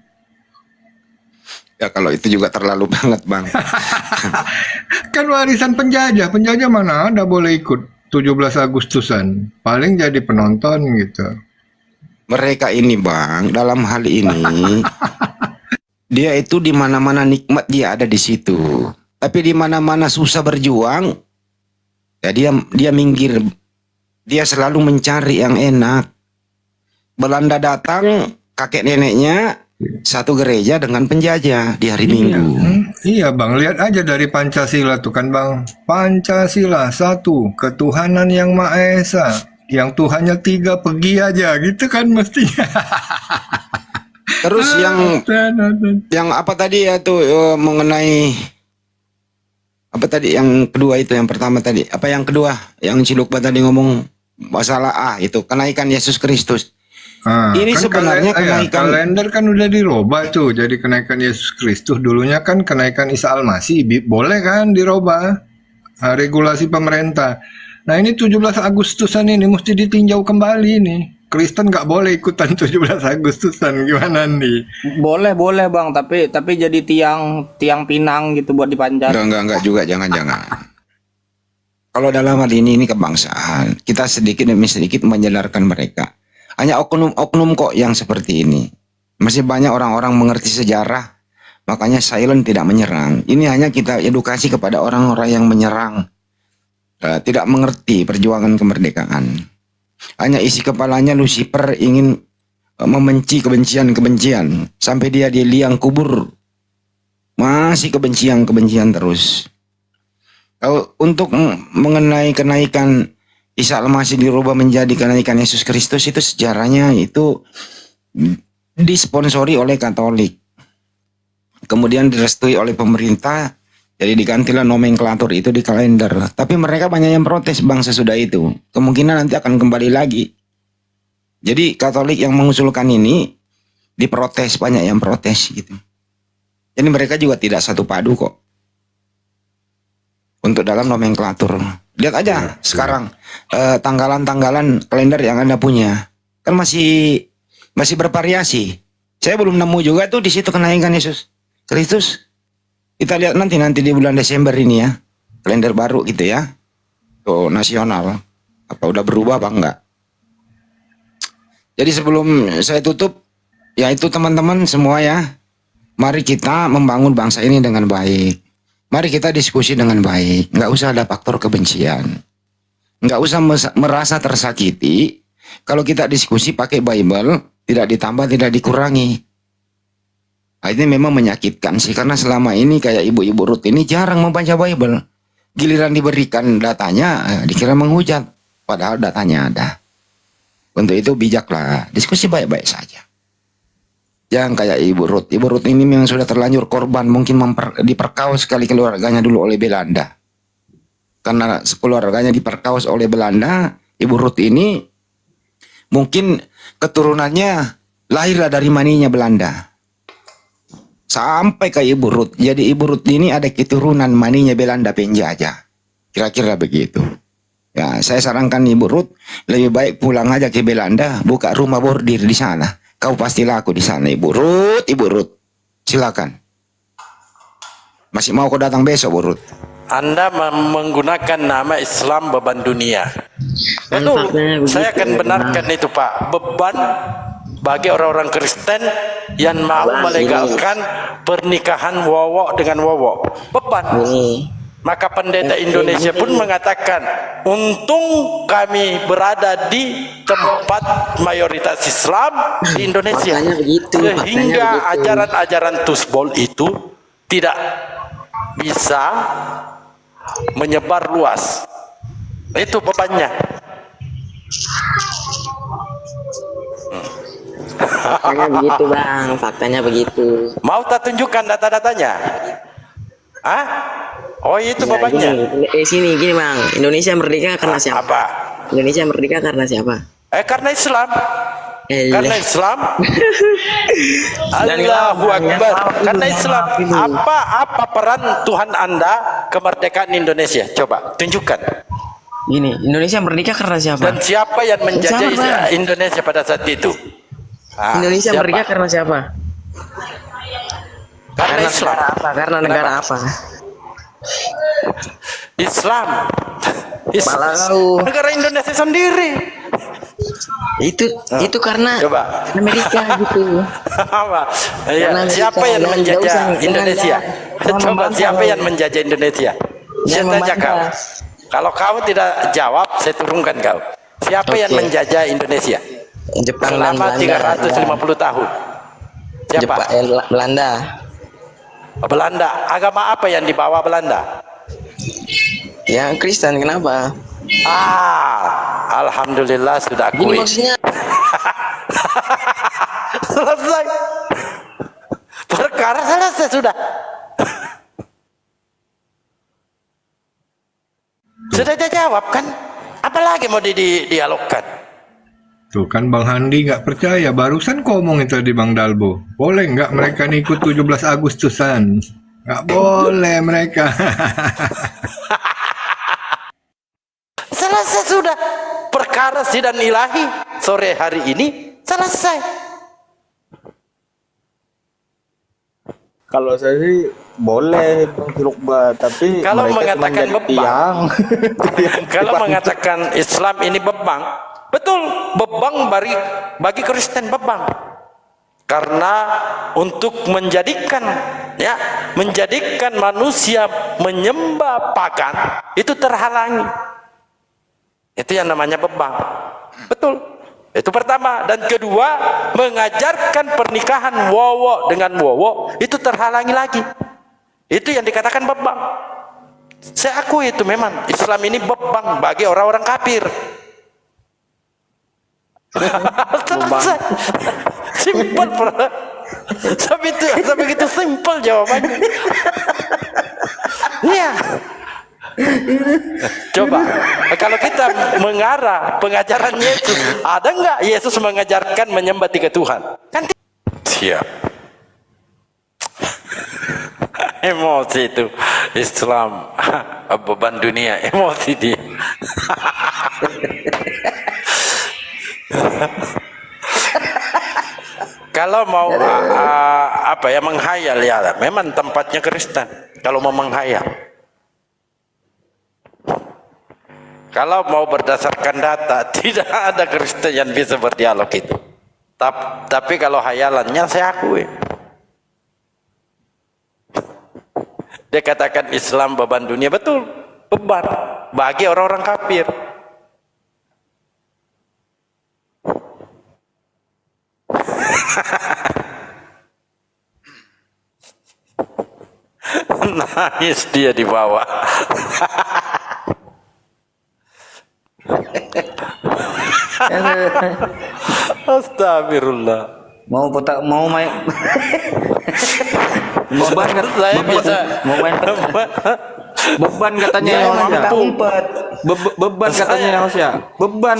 Ya kalau itu juga terlalu banget, Bang.
Kan warisan penjajah. Penjajah mana ada boleh ikut 17 Agustusan. Paling jadi penonton gitu.
Mereka ini, Bang, dalam hal ini dia itu di mana-mana nikmat dia ada di situ. Tapi di mana-mana susah berjuang, ya dia minggir. Dia selalu mencari yang enak. Belanda datang, kakek neneknya satu gereja dengan penjajah di hari Minggu.
Iya, Bang, lihat aja dari Pancasila tuh kan, Bang. Pancasila satu, ketuhanan yang Maha Esa. Yang Tuhannya tiga, pergi aja gitu kan mestinya.
Terus yang apa tadi ya tuh mengenai apa tadi yang kedua itu, yang pertama tadi apa yang kedua yang Cilukba tadi ngomong masalah itu kenaikan Yesus Kristus. Ini
kan
sebenarnya kenaikan
kalender kan udah dirubah tuh jadi kenaikan Yesus Kristus. Dulunya kan kenaikan Isa Al-Masih, boleh kan dirubah regulasi pemerintah. Nah, ini 17 Agustusan ini mesti ditinjau kembali nih. Kristen nggak boleh ikutan 17 Agustusan, gimana nih?
Boleh bang, tapi jadi tiang pinang gitu buat dipanjat.
Enggak juga, jangan. Kalau dalam hal ini kebangsaan, kita sedikit demi sedikit menjelarkan mereka. Hanya oknum-oknum kok yang seperti ini. Masih banyak orang-orang mengerti sejarah, makanya silent tidak menyerang. Ini hanya kita edukasi kepada orang-orang yang menyerang. Tidak mengerti perjuangan kemerdekaan. Hanya isi kepalanya Lucifer ingin membenci kebencian. Sampai dia di liang kubur. Masih kebencian terus. Untuk mengenai kenaikan Isa Al-Masih dirubah menjadi kenaikan Yesus Kristus, itu sejarahnya itu disponsori oleh Katolik. Kemudian direstui oleh pemerintah. Jadi digantilah nomenklatur itu di kalender. Tapi mereka banyak yang protes bang sesudah itu. Kemungkinan nanti akan kembali lagi. Jadi Katolik yang mengusulkan ini diprotes, banyak yang protes gitu. Jadi mereka juga tidak satu padu kok. Untuk dalam nomenklatur. Lihat aja sekarang tanggalan-tanggalan kalender yang Anda punya. Kan masih bervariasi. Saya belum nemu juga tuh di situ kenaikan Yesus Kristus. Kita lihat nanti di bulan Desember ini ya, kalender baru gitu ya, tuh nasional, apa udah berubah apa enggak? Jadi sebelum saya tutup, ya itu teman-teman semua ya, mari kita membangun bangsa ini dengan baik, mari kita diskusi dengan baik, nggak usah ada faktor kebencian, nggak usah merasa tersakiti, kalau kita diskusi pakai Bible, tidak ditambah, tidak dikurangi. Nah, ini memang menyakitkan sih, karena selama ini kayak ibu-ibu Ruth ini jarang membaca Bible. Giliran diberikan datanya, dikira menghujat. Padahal datanya ada. Untuk itu bijaklah, diskusi baik-baik saja. Jangan kayak ibu Ruth. Ibu Ruth ini memang sudah terlanjur korban, mungkin diperkaus sekali keluarganya dulu oleh Belanda. Karena keluarganya diperkaus oleh Belanda, ibu Ruth ini mungkin keturunannya lahirlah dari maninya Belanda. Sampai ke Ibu Ruth. Jadi Ibu Ruth ini ada keturunan maninya Belanda penjajah. Kira-kira begitu. Ya, saya sarankan Ibu Ruth lebih baik pulang aja ke Belanda, buka rumah bordir di sana. Kau pasti laku di sana, Ibu Ruth. Silakan. Masih mau kau datang besok, Bu Ruth?
Anda menggunakan nama Islam beban dunia. Betul. Saya akan benarkan itu, Pak. Beban bagi orang-orang Kristen yang mau melegalkan pernikahan wowok dengan wowok. Beban. Maka pendeta Indonesia pun mengatakan, untung kami berada di tempat mayoritas Islam di Indonesia. Sehingga ajaran-ajaran Tusbol itu tidak bisa menyebar luas. Itu bebannya.
Faktanya begitu bang, faktanya begitu.
Mau tak tunjukkan data-datanya? Ah? Oh itu
Ya,
bebannya.
gini bang, Indonesia merdeka karena siapa?
Apa?
Indonesia merdeka karena siapa?
Karena Islam. Karena Islam.
Dan
Allahu
kenapa?
Akbar.
Yang
Karena
tahu
Islam.
ini.
Apa peran Tuhan Anda kemerdekaan Indonesia? Coba tunjukkan.
Gini, Indonesia merdeka karena siapa?
Dan siapa yang menjajah
Siapa?
Indonesia pada saat itu?
Indonesia
siapa?
merdeka karena siapa?
Karena Islam.
negara apa? Karena negara apa?
Islam.
Malah kau.
Negara Indonesia sendiri.
Itu karena
Coba.
Amerika gitu.
Apa? Ya,
Karena
siapa
Amerika,
yang
jangan
menjajah
usah,
Indonesia?
jangan
Coba
membantah.
siapa yang menjajah Indonesia? Saya
Jangan
tanya kau.
membantah.
Kalau kau tidak jawab, saya turunkan kau. Siapa yang
Oke.
menjajah Indonesia
Jepang dan
selama
Belanda.
350 tahun? Siapa?
Belanda.
Belanda. Agama apa yang dibawa Belanda?
Yang Kristen kenapa?
Alhamdulillah sudah
Gini
akui.
maksudnya.
Selesai. Perkara selesai sudah. Sudah dia jawab kan? Apalagi mau dialogkan?
Tuh kan Bang Handi nggak percaya. Barusan kau ngomongin tadi Bang Dalbo. Boleh nggak mereka nih ikut 17 Agustusan? Nggak boleh mereka.
Selesai sudah. Perkara sidang ilahi sore hari ini, selesai.
Kalau saya sih boleh Bang Silukba, tapi
Kalau
mereka cuma
mengatakan
jadi
beban.
tiang.
Kalau mengatakan Islam ini beban, betul, beban bagi Kristen beban. Karena untuk menjadikan manusia menyembah pagan itu terhalangi. Itu yang namanya beban. Betul. Itu pertama. Dan kedua, mengajarkan pernikahan wowo dengan wowo itu terhalangi lagi. Itu yang dikatakan beban. Saya akui itu memang Islam ini beban bagi orang-orang kafir. Selesai. Simpel, sampai begitu simpel jawabannya. Iya. Coba kalau kita mengarah pengajaran Yesus, ada nggak Yesus mengajarkan menyembah 3 Tuhan? Kan siap. Emosi itu Islam, beban dunia, emosi dia. Kalau mau menghayal ya memang tempatnya Kristen. Kalau mau menghayal, kalau mau berdasarkan data, tidak ada Kristen yang bisa berdialog itu. Tapi kalau hayalannya saya akui. Dia katakan Islam beban dunia, betul, beban bagi orang-orang kafir. Nangis dia di bawah. Astagfirullah.
Mau main beban kan
Saya bisa
mau main beban katanya
Dia mampu.
beban katanya Hosea. Beban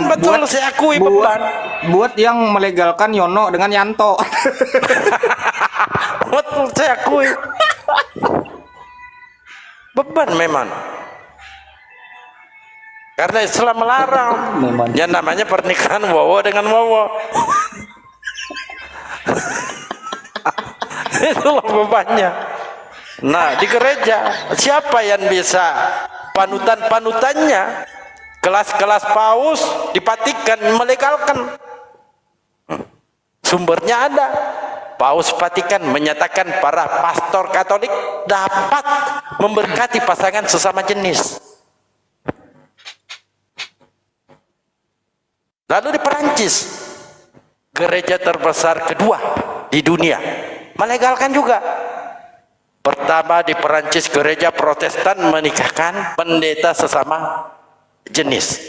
betul, saya akui beban.
Buat yang melegalkan Yono dengan Yanto.
Betul, saya akui. Beban memang. Karena Islam melarang yang namanya pernikahan wowo dengan wowo. Itulah bebannya. Nah, di gereja siapa yang bisa panutannya? Kelas-kelas paus di Vatikan melegalkan. Sumbernya ada. Paus Vatikan menyatakan para pastor Katolik dapat memberkati pasangan sesama jenis. Lalu di Perancis, gereja terbesar kedua di dunia, melegalkan juga. Pertama di Perancis, gereja Protestan menikahkan pendeta sesama jenis.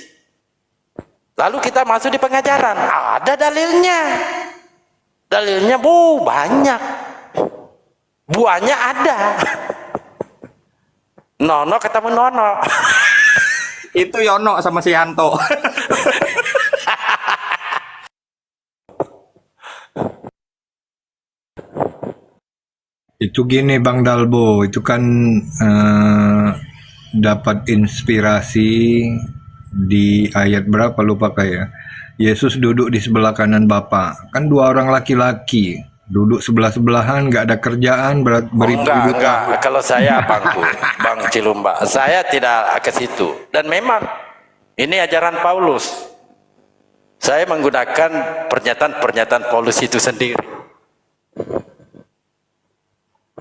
Lalu kita masuk di pengajaran, ada dalilnya. Dalilnya banyak. Buahnya ada. Nono ketemu Nono.
Itu Yono sama si Yanto.
Itu gini Bang Dalbo, itu kan dapat inspirasi di ayat berapa lupa kayak. Yesus duduk di sebelah kanan Bapa. Kan 2 orang laki-laki duduk sebelah-sebelahan, nggak ada kerjaan,
Enggak. Kalau saya Bang Cilumba, saya tidak ke situ. Dan memang ini ajaran Paulus. Saya menggunakan pernyataan Paulus itu sendiri.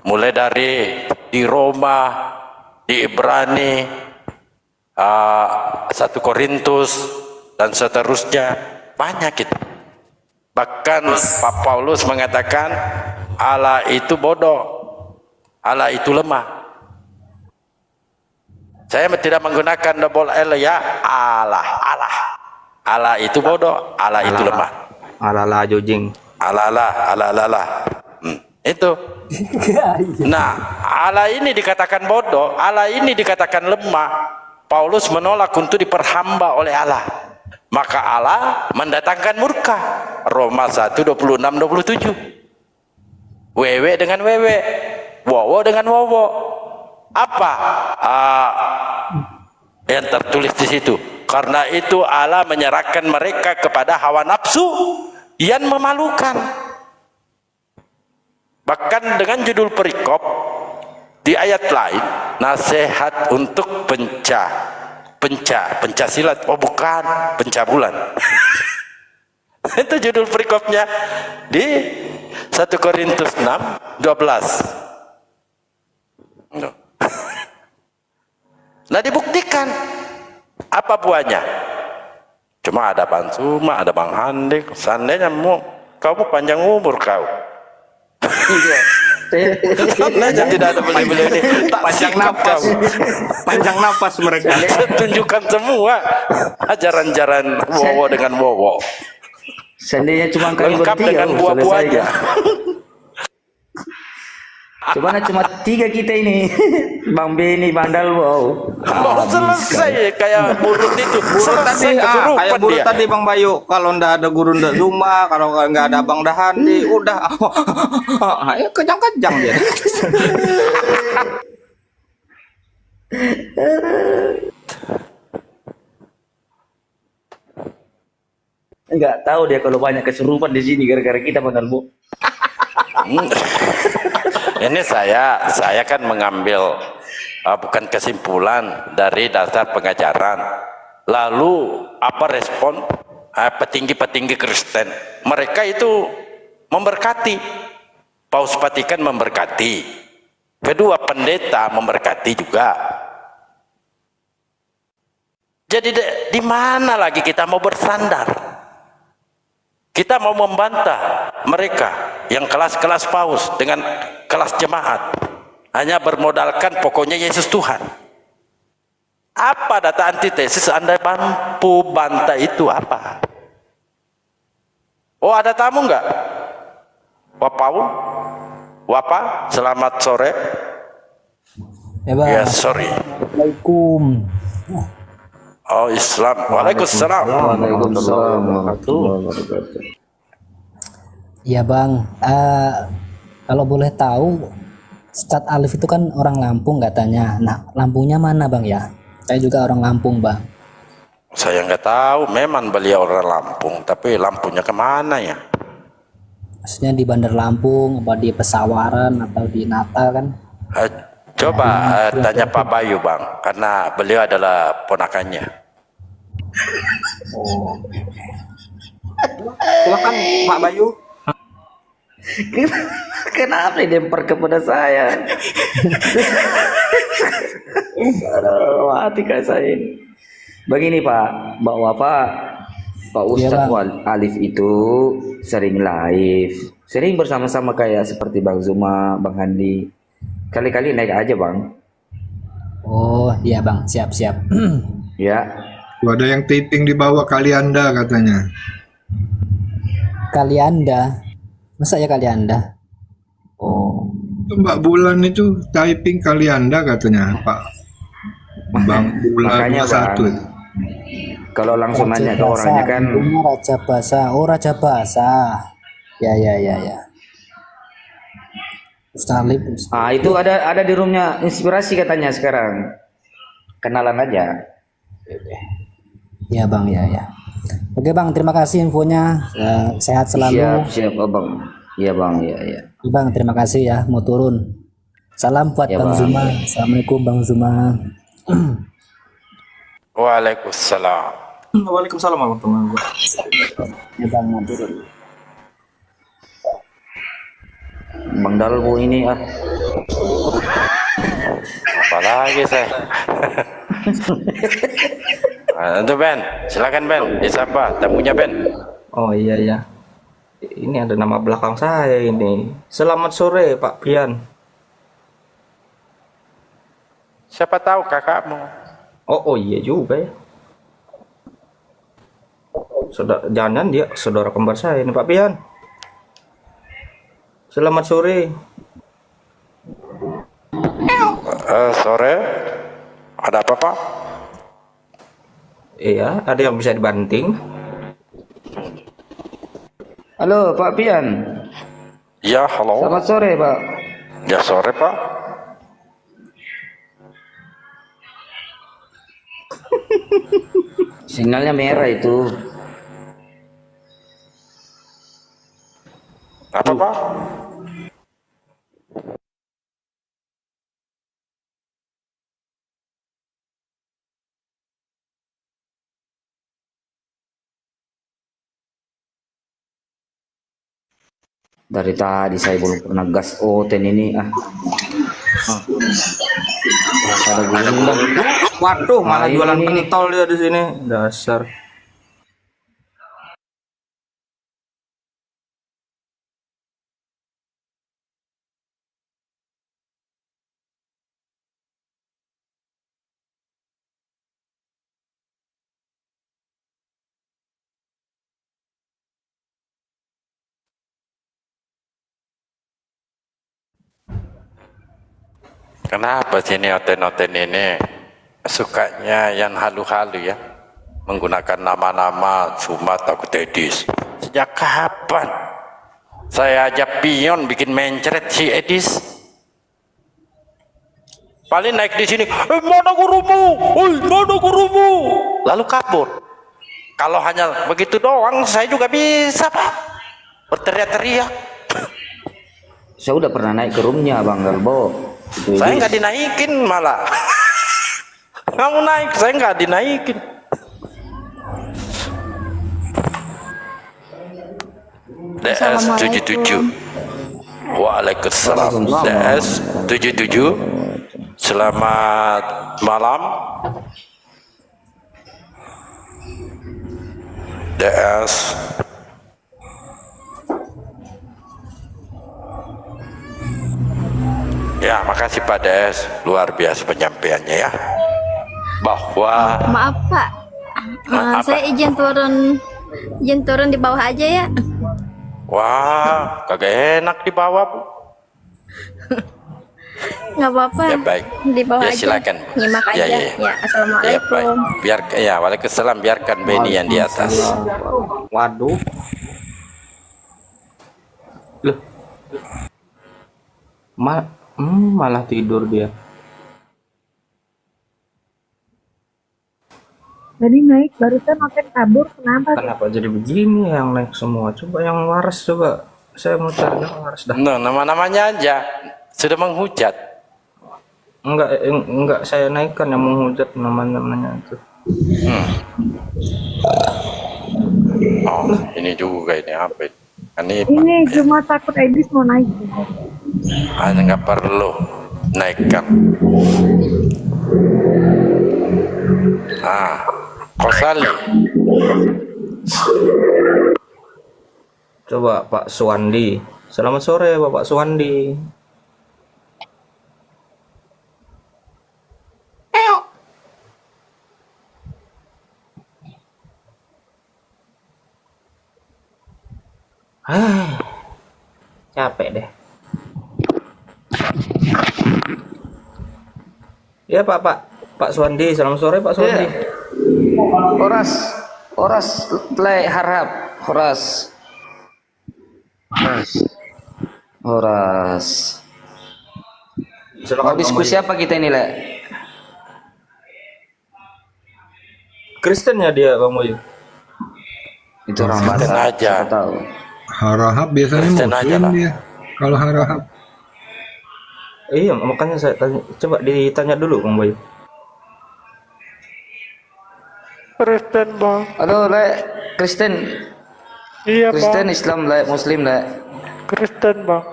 Mulai dari di Roma, di Ibrani, 1 Korintus, dan seterusnya, banyak itu. Bahkan Pak Paulus mengatakan Allah itu bodoh, Allah itu lemah. Saya tidak menggunakan double L ya, Allah itu bodoh, Allah itu lemah.
Alala jojing.
Alala. Itu. Nah, Allah ini dikatakan bodoh, Allah ini dikatakan lemah. Paulus menolak untuk diperhamba oleh Allah. Maka Allah mendatangkan murka. Roma 1:26-27. Wewe dengan wewe, wowo dengan wowo. Apa yang tertulis di situ? Karena itu Allah menyerahkan mereka kepada hawa nafsu yang memalukan. Bahkan dengan judul perikop di ayat lain, nasihat untuk pencasilat. Oh bukan, pencabulan. Itu judul perikopnya di 1 Korintus 6:12. Nah dibuktikan apa buahnya? Cuma ada Bang Suma, ada Bang Handik. Seandainya kamu panjang umur kau. Seandainya tidak ada beliau-beliau ini,
Panjang napas, panjang napas mereka.
tunjukkan semua ajaran-ajaran Wowo dengan Wowo.
Seandainya cuma kami
Lengkap
bertiga,
dengan
selesai
buah-buahnya.
ya. Cuma 3 kita ini, Bang Beni, Bang Dalwo.
Oh, selesai kayak burut itu.
Guru tadi, kayak guru
dia.
tadi Bang Bayu, kalau ndak ada guru ndak Zuma, kalau nggak ada Bang Dahandi, udah, ayo kejang-kejang dia.
Enggak tahu dia kalau banyak kesurupan di sini gara-gara kita, Bang Dalwo.
Ini saya kan mengambil bukan kesimpulan dari dasar pengajaran. Lalu apa respon petinggi-petinggi Kristen? Mereka itu memberkati. Paus Vatikan memberkati. Kedua, pendeta memberkati juga. Jadi di mana lagi kita mau bersandar? Kita mau membantah mereka yang kelas-kelas paus dengan kelas jemaat, hanya bermodalkan pokoknya Yesus Tuhan. Apa data antitesis Anda mampu bantah itu apa? Oh, ada tamu enggak? Wah Paul, Wapa, selamat sore. Ya, sorry.
Assalamualaikum.
Oh, Islam. Waalaikumsalam.
Waalaikumsalam.
Ya Bang, kalau boleh tahu, Ustadz Alif itu kan orang Lampung katanya. Nah, Lampungnya mana Bang ya? Saya juga orang Lampung Bang.
Saya nggak tahu, memang beliau orang Lampung, tapi Lampungnya kemana ya?
Maksudnya di Bandar Lampung, apa di Pesawaran, atau di Natal kan?
Coba tanya Pak Bayu Bang, karena beliau adalah ponakannya.
Oh.
Silakan Pak Bayu.
Kenapa dilempar kepada saya? Aduh, hati kayak saya ini. Begini Pak, bahwa Pak Ustadz Alif itu sering live, sering bersama-sama kayak seperti Bang Zuma, Bang Handi. Kali-kali naik aja Bang.
Oh iya Bang, siap-siap.
Ya.
Ada yang taping di bawah Kalianda katanya.
Kalianda? Masa ya Kalianda?
Oh.
Itu Mbak Bulan itu typing Kalianda katanya Pak Bang Bulan
Makanya
21
Bang, kalau langsung nanya ke orangnya kan
Raja Basa. Oh Raja Basa. Ya. Ustadz Alif.
itu ada di roomnya inspirasi katanya sekarang. Kenalan aja.
Ya Bang, ya. Oke Bang, terima kasih infonya. Sehat selalu.
Siap Bang. Iya Bang, ya.
Bang, terima kasih ya, mau turun. Salam buat
Ya,
Bang
Bang.
Zuma. Assalamualaikum Bang Zuma.
Waalaikumsalam.
Waalaikumsalam warahmatullahi wabarakatuh.
Ya Bang, mau turun.
Bang Dalwo ini
Apalagi saya. Itu Ben, silakan Ben, disapa tamunya Ben.
Oh iya. Ini ada nama belakang saya ini. Selamat sore Pak Pian.
Siapa tahu kakakmu.
Oh iya juga ya. Jangan dia saudara kembar saya ini Pak Pian. Selamat sore.
Sore. Ada apa Pak?
Iya, ada yang bisa dibanting.
Halo Pak Pian.
Ya, halo.
Selamat sore Pak.
Ya, sore Pak.
Sinyalnya merah itu.
Apa Pak?
Dari tadi saya belum pernah gas Oten ini. Ada gurunda.
Waduh, malah
Nah,
jualan
ini.
pentol dia di sini. Dasar.
Kenapa sih ini Oten-Oten ini sukanya yang halu-halu ya? Menggunakan nama-nama Sumat atau Edis. Sejak kapan? Saya aja pion bikin mencret si Edis. Paling naik di sini, mana gurumu? Mana gurumu? Lalu kabur. Kalau hanya begitu doang, saya juga bisa Pak. Berteriak-teriak.
Saya udah pernah naik ke roomnya Bang Galbo. Itu
Saya
Edis.
nggak dinaikin malah. Kamu naik, saya nggak dinaikin. DS 77. Waalaikumsalam. DS 77. Selamat malam. DS. Ya, makasih Pak DS, luar biasa penyampaiannya ya. Bahwa
Maaf Pak,
Apa?
saya izin turun di bawah aja ya.
wah, kagak enak di bawah Bu.
Nggak apa-apa.
Ya baik.
Di bawah
Ya
aja.
silakan.
Nyimak
Ya,
aja.
ya.
Ya,
Ya
assalamualaikum.
baik. Biar ya, waalaikumsalam, biarkan Benny yang di atas.
Waduh. Loh. Malah tidur dia.
Tadi naik barusan Oten kabur, kenapa?
Kenapa jadi begini yang naik semua? Coba yang waras coba. Saya mau cari yang waras dah.
Nah, nama-namanya aja sudah menghujat.
Enggak saya naikkan yang menghujat namanya itu.
Oh, ini juga ini apa ini? Ini
Ini cuma takut Edis mau naik.
hanya nggak perlu naikkan. Kosali.
Coba Pak Suwandi. Selamat sore Bapak Suwandi. Capek deh. Ya Pak Suwandi, selamat sore Pak Suwandi.
Horas le harap Horas. Mau diskusi apa kita ini, Le?
Kristen ya dia Bang Boy.
Itu orang
Kristen
Batak,
aja.
siapa tahu.
Harahap biasanya
Kristen aja
muslim
lah.
dia. Kalau harahap.
Iya, makanya saya tanya, coba ditanya dulu Bang Boy.
Kristen Bang.
Halo, Le. Kristen.
Iya
Kristen, Islam, Le. Muslim, Le.
Kristen Bang.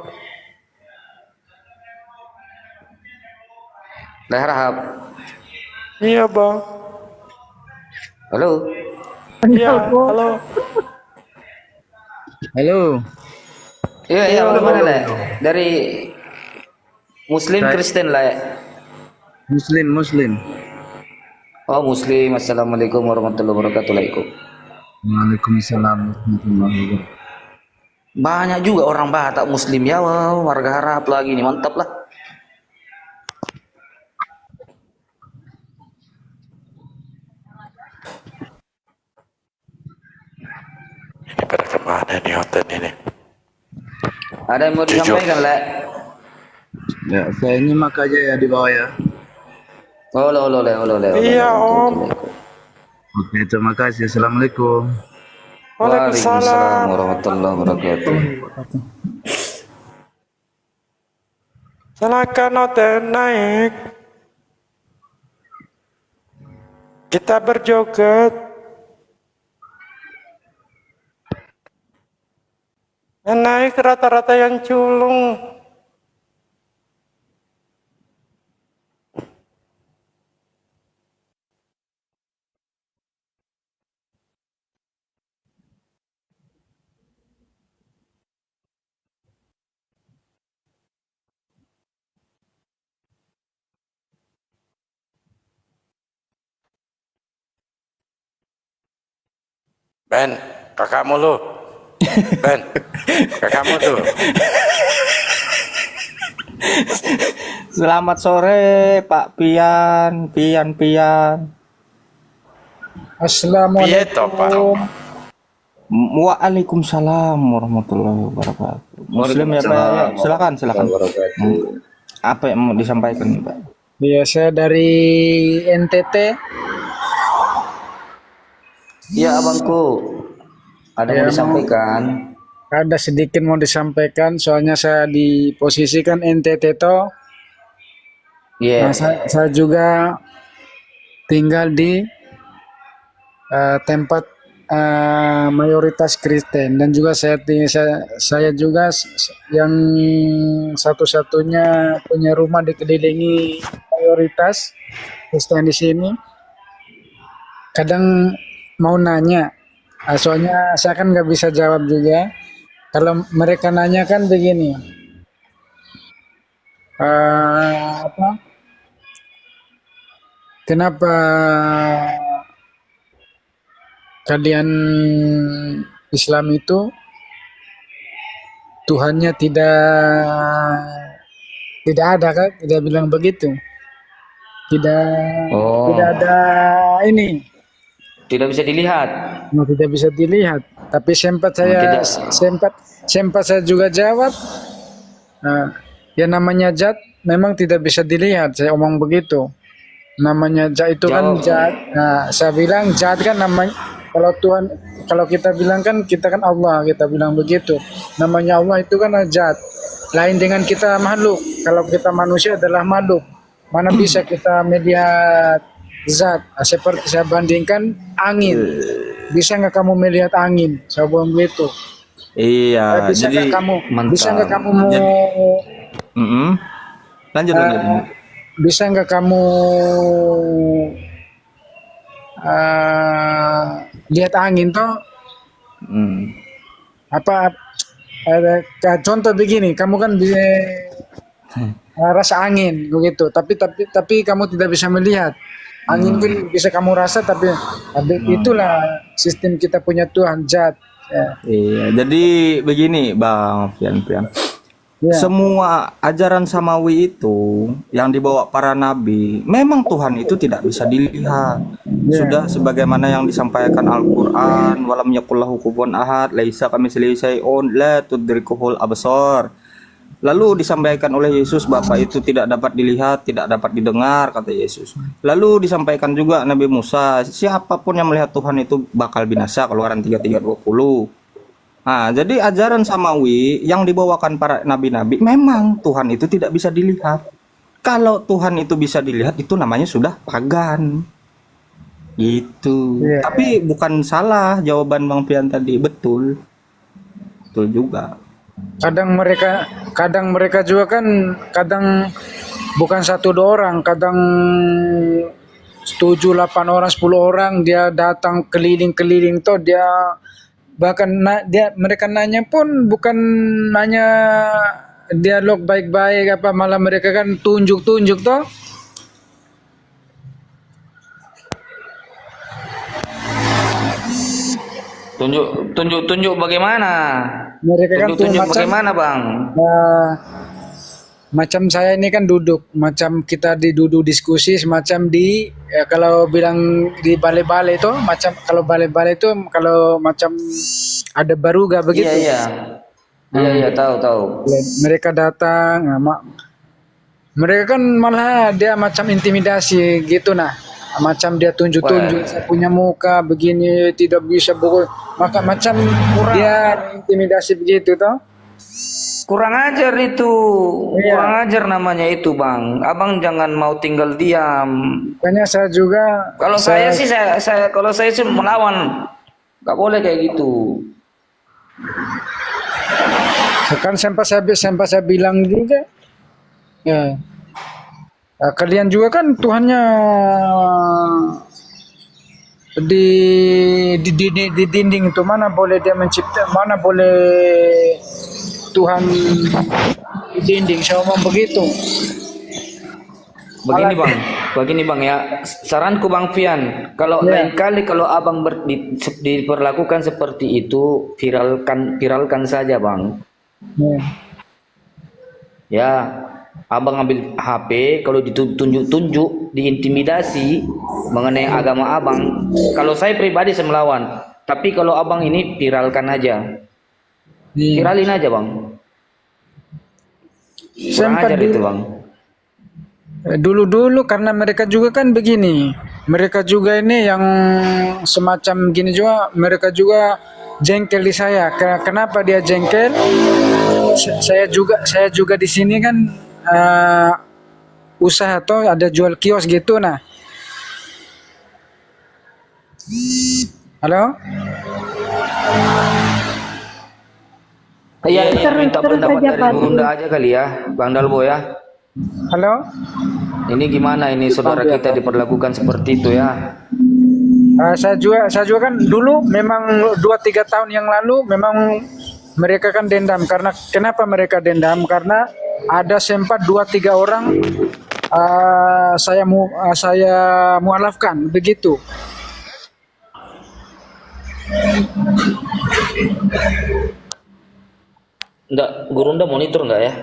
Le harahap.
Iya Bang.
Halo.
Iya, halo.
Halo.
Iya, dari mana, Le? Dari Muslim, Kristen, Le.
Muslim.
Oh, Muslim. Assalamualaikum warahmatullahi wabarakatuh.
Waalaikumsalam warahmatullahi wabarakatuh.
Banyak juga orang Batak Muslim ya, wow, warga Arab lagi nih, mantap lah.
Ini pada kemana nih hotel ini?
Ada yang mau
Jujur.
disampaikan, Le?
Ya, saya nyimak aja ya di bawah ya.
Oh, Le.
Iya Om.
Oke, terima kasih. Assalamualaikum.
Waalaikumsalam warahmatullahi wabarakatuh.
Silakan Oten naik. Kita berjoget. Yang naik rata-rata yang culung. Ben, kakakmu lu. Ben, kakakmu tuh.
Selamat sore Pak Pian.
Assalamualaikum.
Waalaikumsalam warahmatullahi wabarakatuh. Muslim ya Pak. Ya, silakan. Apa yang mau disampaikan Pak?
Ya, saya dari NTT.
Iya abangku, ada
Ya,
mau disampaikan?
Ada sedikit mau disampaikan, soalnya saya di posisi kan NTT toh.
Iya.
Nah, saya juga tinggal di tempat mayoritas Kristen, dan juga saya juga yang satu-satunya punya rumah dikelilingi mayoritas Kristen di sini. Kadang mau nanya, soalnya saya kan nggak bisa jawab juga. Kalau mereka nanya kan begini, kenapa kalian Islam itu Tuhannya tidak ada kan? Tidak bilang begitu. Tidak ada ini.
Tidak bisa dilihat.
Tidak bisa dilihat. Tapi sempat saya juga jawab. Ya namanya zat memang tidak bisa dilihat. Saya omong begitu. Namanya zat itu kan zat. Nah, saya bilang zat kan namanya. Kalau Tuhan, kalau kita bilang kan kita kan Allah, kita bilang begitu. Namanya Allah itu kan zat. Lain dengan kita makhluk. Kalau kita manusia adalah makhluk. Mana bisa kita melihat zat? Seperti saya bandingkan angin. Bisa nggak kamu melihat angin? Saya bilang begitu.
Iya.
Bisa
Jadi
nggak kamu mau?
Lanjut.
Bisa nggak kamu lihat angin toh? Apa? Contoh begini, kamu kan bisa rasa angin begitu, tapi kamu tidak bisa melihat. Angin kan bisa kamu rasa, tapi itulah sistem kita punya Tuhan zat. Ya.
Iya, jadi begini Bang Pian.
Ya.
Semua ajaran samawi itu yang dibawa para nabi, memang Tuhan itu tidak bisa dilihat. Sudah sebagaimana yang disampaikan Al-Qur'an, walam yakullahu kufuwan ahad, laisa kamitslihi syai'un, la tudrikuhul absar. Lalu disampaikan oleh Yesus, Bapa itu tidak dapat dilihat, tidak dapat didengar, kata Yesus. Lalu disampaikan juga Nabi Musa, siapapun yang melihat Tuhan itu bakal binasa, Keluaran 33:20. Nah, jadi ajaran samawi yang dibawakan para nabi-nabi, memang Tuhan itu tidak bisa dilihat. Kalau Tuhan itu bisa dilihat, itu namanya sudah pagan. Gitu.
Yeah.
Tapi bukan salah jawaban Bang Pian tadi, betul juga.
Kadang mereka juga kan, kadang bukan 1-2 orang, kadang 7, 8 orang, 10 orang dia datang keliling-keliling toh, dia bahkan mereka nanya pun bukan nanya dialog baik-baik apa, malah mereka kan tunjuk-tunjuk toh.
Tunjuk bagaimana?
Mereka kan
tunjuk bagaimana Bang?
Macam saya ini kan duduk, macam kita duduk diskusi semacam kalau bilang di balai-balai itu, macam kalau balai-balai itu kalau macam ada baru gak begitu?
Iya, tahu.
Mereka datang, mereka kan malah dia macam intimidasi gitu nah. macam dia tunjuk-tunjuk saya punya muka begini tidak bisa maka macam dia intimidasi begitu toh.
Kurang ajar itu, kurang ajar namanya itu bang. Abang jangan mau tinggal diam.
Makanya saya juga.
Kalau saya sih kalau saya sih melawan, nggak boleh kayak gitu.
Kan sempat saya bilang juga, ya. Kalian juga kan Tuhannya di dinding itu, mana boleh dia mencipta, mana boleh Tuhan di dinding, saya ngomong begitu.
Begini bang ya, saranku bang Fian, kalau lain kali kalau abang diperlakukan seperti itu, viralkan saja bang. Ya, abang ambil HP, kalau ditunjuk-tunjuk, diintimidasi mengenai agama abang. Kalau saya pribadi saya melawan, tapi kalau abang ini viralkan aja. Viralin aja bang. Kurang ajar itu bang.
Dulu karena mereka juga kan begini, mereka juga ini yang semacam gini juga, mereka juga jengkel di saya. Kenapa dia jengkel? Saya juga di sini kan usaha atau ada jual kios gitu, nah. Halo?
Iya, minta pendapat dari Bunda aja kali ya, Bang Dalbo ya.
Halo?
Ini gimana ini saudara kita diperlakukan seperti itu ya?
Saya juga kan dulu memang 2-3 tahun yang lalu memang mereka kan dendam. Karena kenapa mereka dendam? Karena ada sempat 2-3 orang saya mualafkan begitu.
Gurunda monitor enggak ya?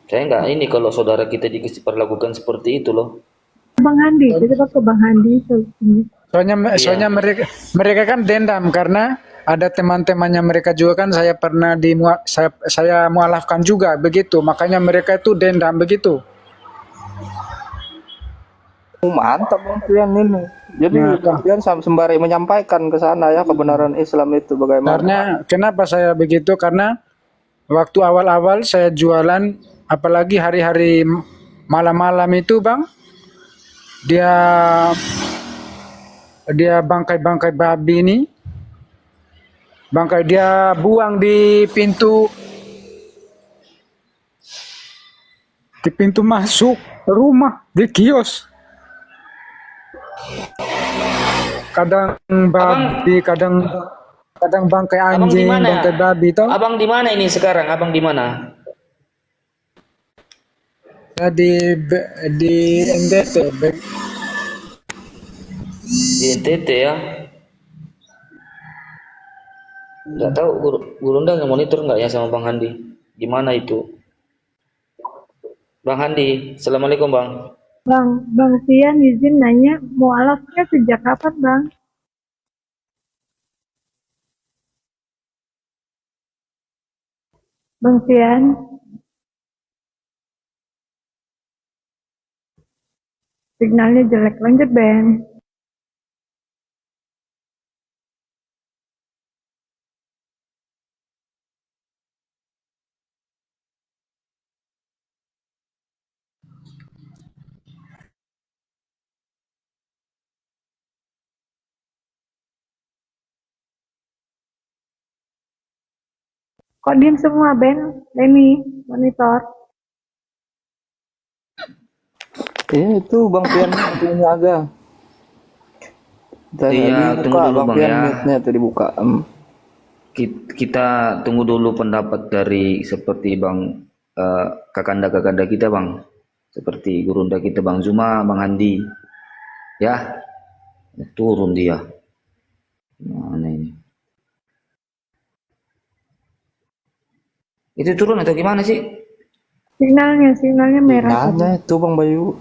Saya enggak ini kalau saudara kita diperlakukan seperti itu loh.
Bang Handi, jadi ke Bang Handi
Soalnya mereka kan dendam karena ada teman-temannya mereka juga kan saya pernah saya mualafkan juga begitu, makanya mereka itu dendam begitu.
Mantap Bang Fian ini. Jadi Bang Fian sembari menyampaikan ke sana ya kebenaran Islam itu bagaimana.
Karena kenapa saya begitu? Karena waktu awal-awal saya jualan, apalagi hari-hari malam-malam itu Bang, dia bangkai-bangkai babi ini, bangkai dia buang di pintu masuk rumah di kios. Kadang babi, kadang bangkai anjing, bangkai babi toh.
Abang di mana ini sekarang? Abang di mana?
Di NTT.
Di NTT ya. Nggak tahu Gurunda nggak monitor nggak ya sama Bang Handi? Gimana itu? Bang Handi, assalamualaikum Bang.
Bang Fian izin nanya, mualafnya sejak kapan Bang? Bang Fian, signalnya jelek, lanjut Ben. Kok diem semua Ben? Leni, monitor.
Itu Bang Fian punya agak.
Iya, tunggu dulu Bang ya.
Tadi buka.
Kita tunggu dulu pendapat dari seperti Bang kakanda kita Bang, seperti Gurunda kita Bang Zuma, Bang Handi, ya turun dia. Mana ini? Itu turun atau gimana sih?
Signalnya merah.
Signalnya itu Bang Bayu.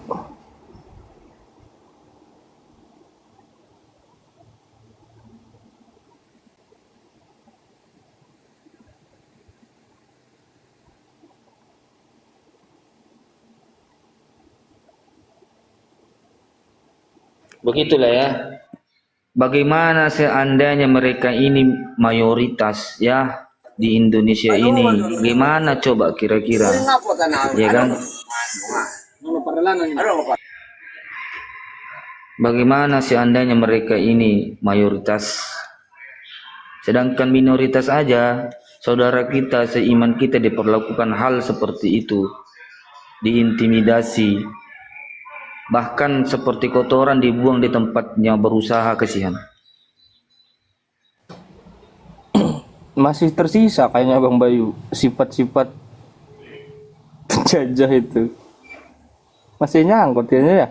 Begitulah ya. Bagaimana seandainya mereka ini mayoritas ya di Indonesia ini? Gimana coba kira-kira? Ya kan? Bagaimana seandainya mereka ini mayoritas? Sedangkan minoritas aja, saudara kita seiman kita diperlakukan hal seperti itu, diintimidasi, bahkan seperti kotoran dibuang di tempatnya berusaha, kasihan.
Masih tersisa kayaknya Bang Bayu sifat-sifat penjajah itu. Masih nyangkut ya.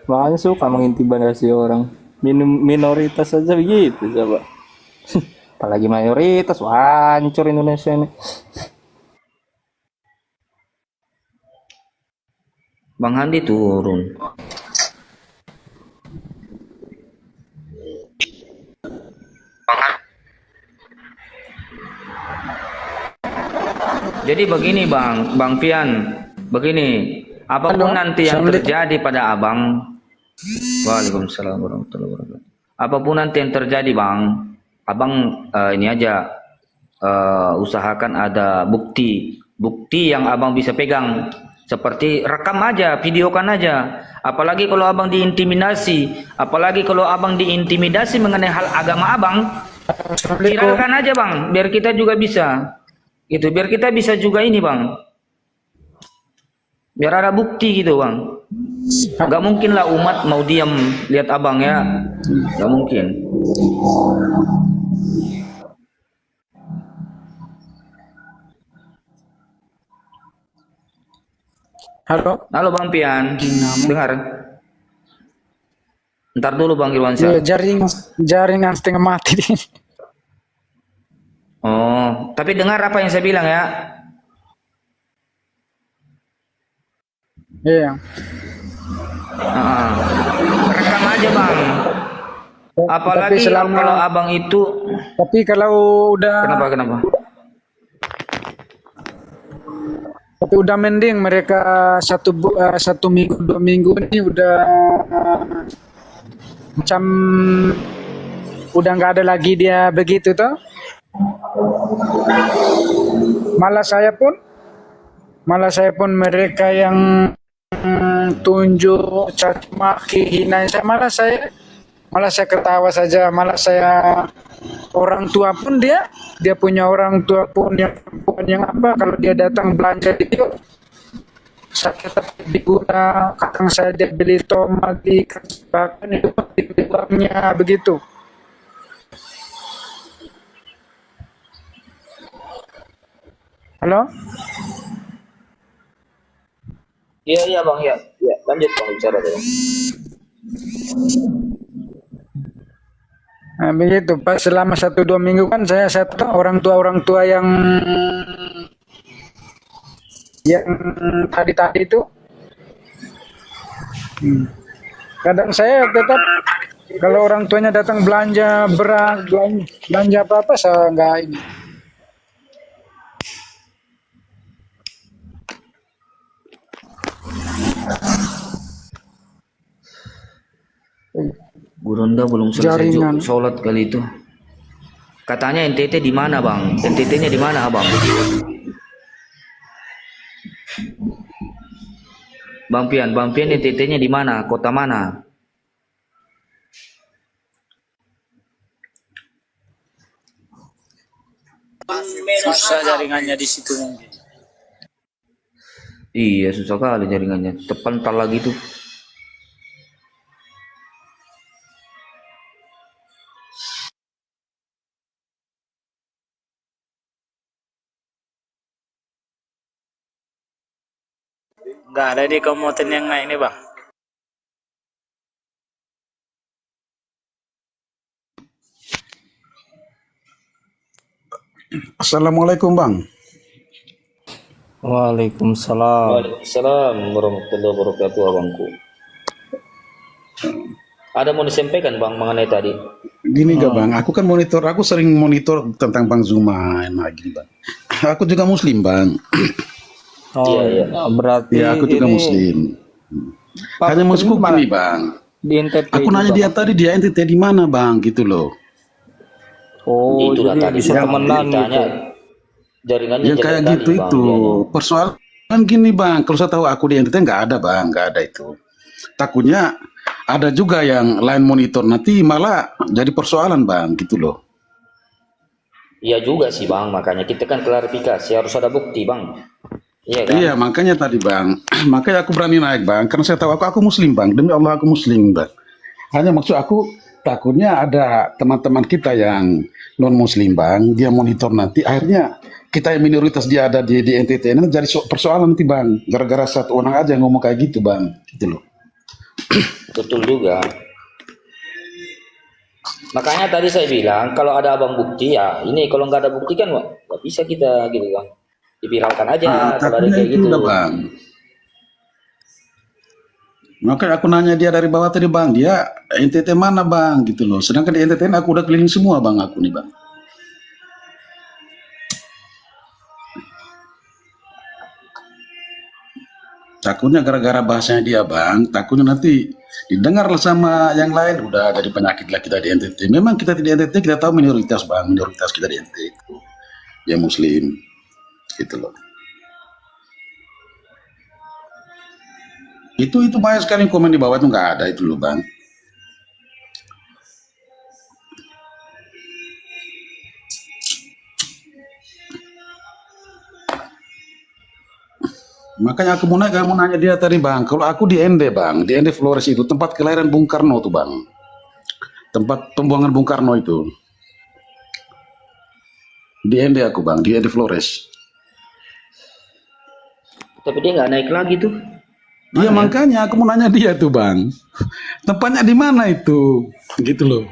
Makanya suka mengintimidasi orang. Minoritas saja begitu coba. Apalagi mayoritas, wah hancur Indonesia ini.
Bang Handi turun. Jadi begini Bang Pian, begini, apapun nanti yang terjadi pada Abang, Waalaikumsalam warahmatullahi wabarakatuh. Apapun nanti yang terjadi Abang ini aja usahakan ada bukti yang Abang bisa pegang. Seperti rekam aja, videokan aja. Apalagi kalau Abang diintimidasi, mengenai hal agama Abang, viralkan aja Bang, biar kita juga bisa. Gitu, biar kita bisa juga ini Bang. Biar ada bukti gitu Bang. Gak mungkin lah umat mau diam lihat Abang ya. Gak mungkin. Halo Bang Pian, dengar? Ntar dulu Bang Irwansyah.
Jaringan setengah mati.
Oh, tapi dengar apa yang saya bilang ya.
Iya.
Rekam aja Bang. Apalagi kalau Abang itu.
Tapi kalau udah. Kenapa? Tapi udah mending mereka satu minggu 2 minggu ini udah macam udah nggak ada lagi dia begitu toh. Malah saya pun mereka yang tunjuk caci maki hina saya, malah saya ketawa saja, malah saya orang tua pun dia punya orang tua pun yang apa, kalau dia datang belanja itu saya tetap diguna, kadang saya dia beli tomat di bahkan itu di uangnya begitu. Halo?
Iya Bang, ya. Lanjut Bang bicara deh.
Nah, begitu pas selama 1-2 minggu kan saya orang tua yang tadi itu kadang saya tetap kalau orang tuanya datang belanja beras, belanja apa saya nggak ini.
Buronda belum selesai sholat kali itu. Katanya NTT di mana Bang? NTT-nya di mana Abang? Bang Pian NTT-nya di mana? Kota mana?
Susah jaringannya di situ mungkin.
Iya susah kali jaringannya. Terpental lagi tuh.
Nggak ada di komuter yang naik nih Bang.
Assalamualaikum Bang.
Waalaikumsalam.
Waalaikumsalam warahmatullahi wabarakatuh Abangku. Ada mau disampaikan Bang mengenai tadi?
Gini gak Bang, aku sering monitor tentang Bang Zuma. Nah gini Bang, aku juga Muslim Bang.
Oh iya. Berarti
ya aku juga Muslim. Hanya maksudku gini Bang,
Di NTT
Aku
juga,
nanya dia
Bang.
tadi, dia NTT di mana bang, gitu loh.
Oh,
Itulah
jadi
tadi
bisa
bang,
temenan gitu.
beritanya jaringannya
Yang
jelek
kayak
tadi
gitu
bang.
itu. Persoalan gini bang, kalau saya tahu aku di NTT nggak ada bang, nggak ada itu. Takutnya ada juga yang lain monitor, nanti malah jadi persoalan bang, gitu loh.
Iya juga sih bang, makanya kita kan klarifikasi harus ada bukti bang. Iya kan?
Iya, makanya tadi bang, makanya aku berani naik bang, karena saya tahu aku muslim bang, demi Allah aku muslim bang. Hanya maksud aku takutnya ada teman-teman kita yang non muslim bang, dia monitor nanti, akhirnya kita yang minoritas dia ada di NTT ini jadi persoalan nanti bang, gara-gara satu orang aja yang ngomong kayak gitu bang, gitu loh.
Betul juga. Makanya tadi saya bilang kalau ada abang bukti ya ini, kalau nggak ada bukti kan nggak bisa kita gitu kan. Diviralkan aja kalau ada
Takutnya
kayak
itu
gitu.
udah bang. Makanya aku nanya dia dari bawah tadi bang, dia NTT mana bang, gitu loh. Sedangkan di NTT aku udah keliling semua bang, aku nih bang. Takutnya gara-gara bahasanya dia bang, takutnya nanti didengar sama yang lain, udah jadi penyakit lah kita di NTT. Memang kita di NTT kita tahu minoritas bang, minoritas kita di NTT itu ya muslim, gitu loh. Itu banyak sekali komen di bawah itu nggak ada itu loh bang. Makanya aku mau nanya dia tadi bang, kalau aku di ND bang, di ND Flores itu tempat kelahiran Bung Karno tuh bang, tempat pembuangan Bung Karno itu. Di ND aku bang, di ND Flores.
Tapi dia nggak naik lagi tuh.
Iya makanya aku mau nanya dia tuh bang, tempatnya di mana itu, gitu loh.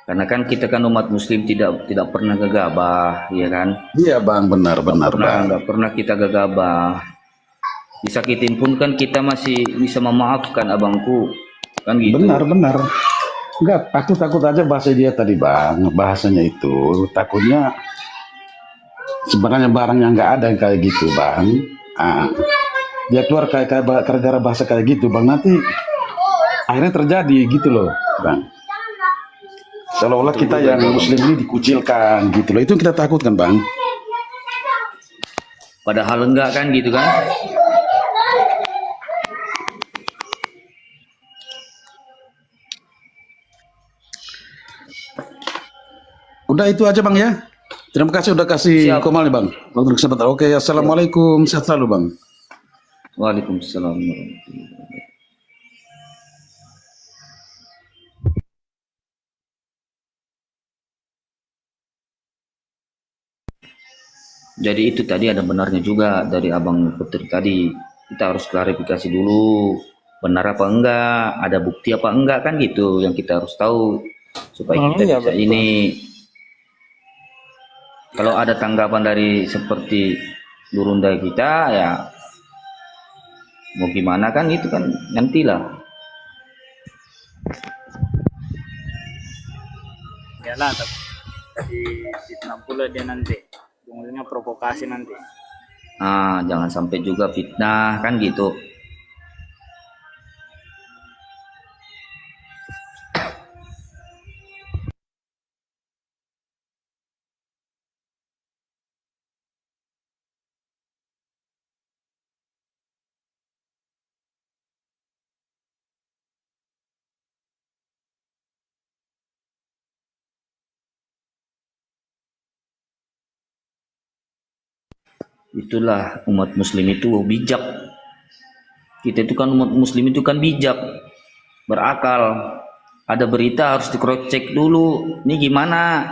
Karena kan kita kan umat muslim tidak pernah gegabah, ya kan?
Iya bang, benar bang.
Nggak pernah kita gegabah. Disakitin pun kan kita masih bisa memaafkan abangku, kan gitu.
Benar. Enggak, aku takut aja bahasa dia tadi bang, bahasanya itu takutnya sebenarnya barang yang nggak ada yang kayak gitu bang. Dia keluar kayak gara-gara bahasa kayak gitu bang, nanti akhirnya terjadi gitu loh bang. Seolah-olah kita yang muslim ini dikucilkan gitu loh, itu yang kita takutkan bang.
Padahal enggak kan gitu kan?
Udah itu aja bang ya. Terima kasih udah kasih komal nih bang. Waktu kesempatan. Oke, assalamualaikum, sehat selalu bang.
Waalaikumsalam warahmatullahi wabarakatuh. Jadi itu tadi ada benarnya juga dari abang Putri tadi. Kita harus klarifikasi dulu, benar apa enggak, ada bukti apa enggak kan gitu yang kita harus tahu supaya kita bisa ini. Kalau ada tanggapan dari seperti Gurunda kita ya mau gimana kan itu kan nantilah.
Yalah, tapi fitnah pula dia nanti. Ujungnya provokasi nanti.
Jangan sampai juga fitnah kan gitu. Itulah umat muslim itu bijak. Kita itu kan umat muslim itu kan bijak, berakal. Ada berita harus di-cross check dulu. Ini gimana?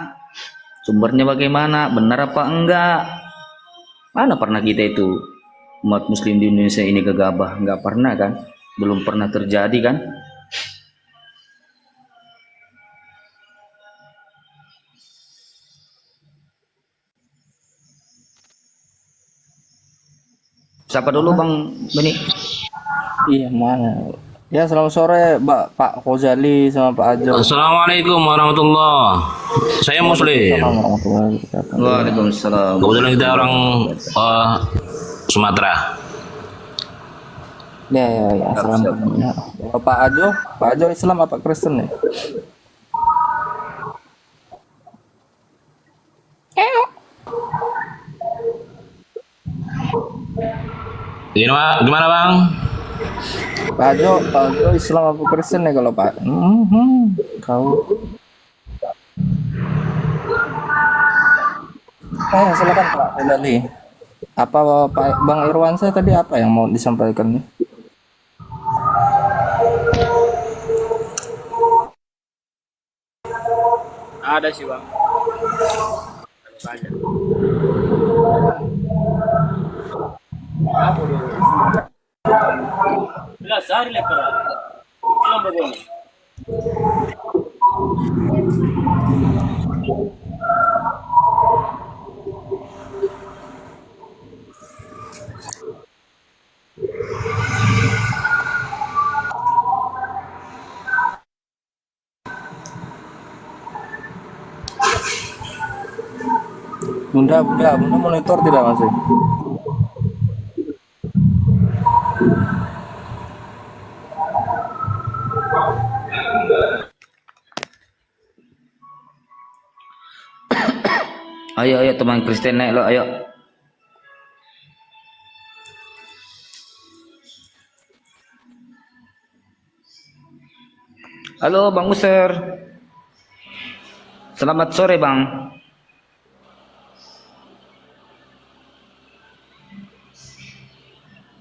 Sumbernya bagaimana? Benar apa enggak? Mana pernah kita itu umat muslim di Indonesia ini gegabah? Enggak pernah kan? Belum pernah terjadi kan? Siapa dulu Bang Beni?
Iya, mana? Ya, selamat sore Pak Kozali sama Pak Ajo.
Assalamualaikum warahmatullah. Saya muslim.
Waalaikumsalam.
Kebetulan kita orang Sumatera.
Ya. Assalamualaikum. Ya. Pak Ajo Islam apa Kristen ya?
Gimana Bang?
Pak Ajo Islam apa Kristen ya kalau Pak? Kau. Silakan Pak Delali. Apa Pak Bang Irwan saya tadi apa yang mau disampaikan nih?
Ada sih Bang. Banyak. Apa dulu? Jelas hari lepas. Belum begini.
Bunda monitor tidak masih?
Ayo teman Kristen naik lo, ayo. Halo Bang User. Selamat sore Bang.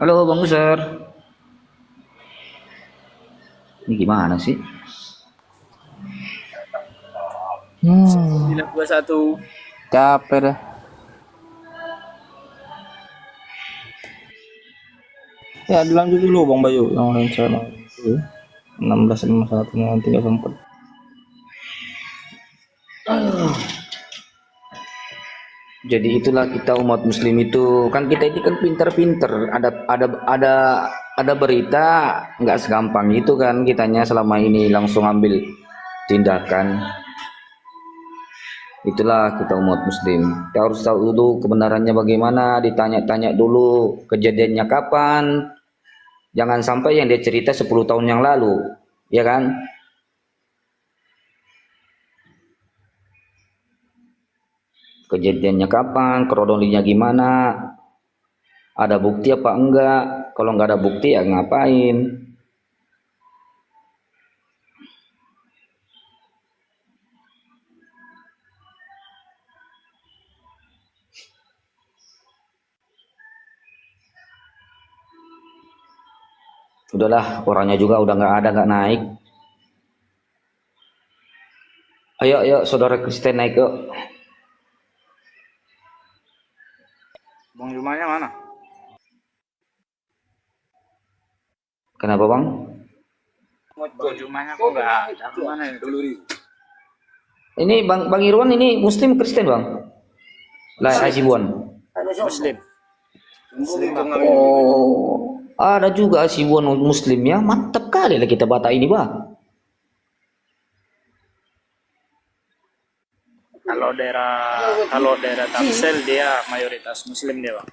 Halo Bang User. Ini gimana sih?
921.
Capek dah. Ya dilanjut dulu Bang Bayu yang lain saya 1651 nanti nggak sempat.
Jadi itulah kita umat muslim itu, kan kita ini kan pinter-pinter, ada berita nggak segampang itu kan kitanya selama ini langsung ambil tindakan. Itulah kita umat muslim, kita harus tahu dulu kebenarannya bagaimana, ditanya-tanya dulu kejadiannya kapan, jangan sampai yang dia cerita 10 tahun yang lalu, ya kan? Kejadiannya kapan, kronologinya gimana, ada bukti apa enggak, kalau nggak ada bukti ya ngapain. Udahlah, orangnya juga udah nggak ada, nggak naik. Ayo saudara Kristen naik yuk.
Bang rumahnya mana?
Kenapa Bang?
Bang rumahnya kok nggak ada, mana ya?
Ini Bang Irwan ini Muslim Kristen Bang? Lah Asibuan.
Muslim.
Oh, ada juga Asibuan Muslim ya, mantap kali lah kita Batak ini Bang.
Kalau daerah Tamsil dia mayoritas Muslim dia Bang.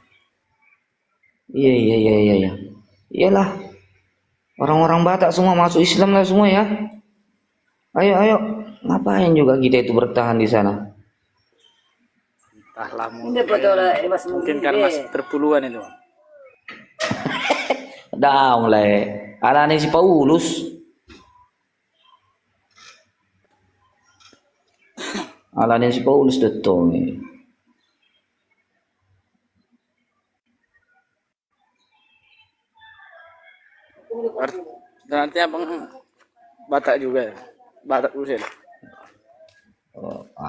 Iya. Iyalah. Orang-orang Batak semua masuk Islam lah semua ya. Ayo. Ngapain juga kita itu bertahan di sana?
Entahlah mungkin karena terpuluhan itu Bang.
Daung le. Ala ni si Paulus. Ala ni si Paulus datang ni.
Nanti abang Batak juga ya? Batak Usil.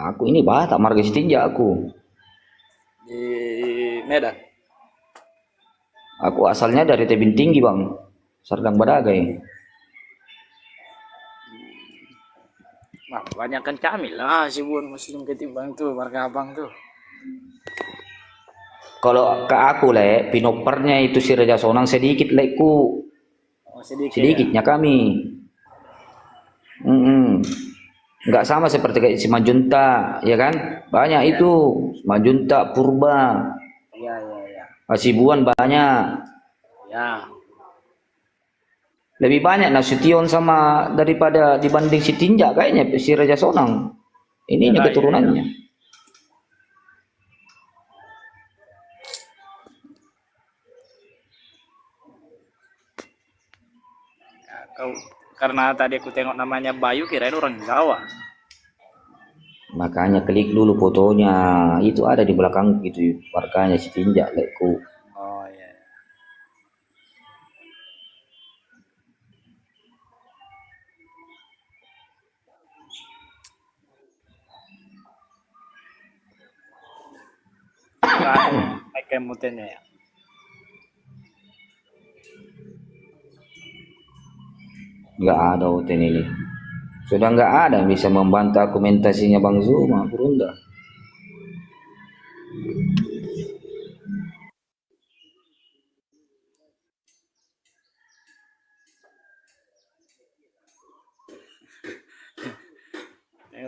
Aku ini Batak marga Setinja aku.
Di Medan.
Aku asalnya dari Tebing Tinggi Bang, Serdang Badagai.
Nah, banyak kan kami lah si buan Muslim ketimbang tuh marga abang tuh.
Kalau ke aku le, pinopernya itu si Raja Sonang sedikit leku. Sedikitnya kami. Nggak sama seperti kayak si Majunta, ya kan? Banyak itu Majunta, Purba.
Iya.
Hasibuan banyak.
Ya.
Lebih banyak Nasution sama daripada dibanding si Tinja kayaknya si Raja Sonang. Ininya keturunannya.
Kau karena tadi aku tengok namanya Bayu kirain orang Jawa.
Makanya klik dulu fotonya. Itu ada di belakang gitu markanya si Tinja lekku.
Oh iya. Pakai mutennya ya.
Nggak ada hotel ini. Sudah nggak ada yang bisa membantah argumentasinya Bang Zuma, Kurunda.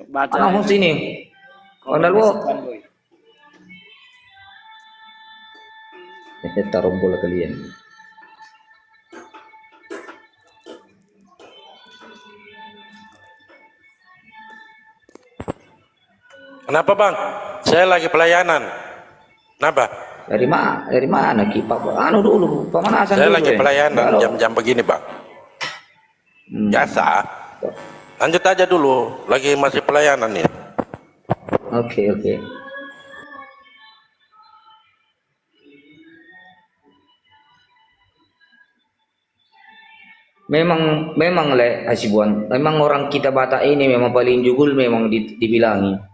Baca.
Anak sini. Ondal bu. Taruh bola kalian.
Kenapa bang? Saya lagi pelayanan. Kenapa?
Dari mana kipak? Anu dulu, pemanasan
Saya
dulu.
lagi pelayanan jam-jam begini bang. Biasa. Lanjut aja dulu, lagi masih pelayanan ya.
Oke. Memang le Hasibuan, memang orang kita Batak ini memang paling jugul memang dibilangi.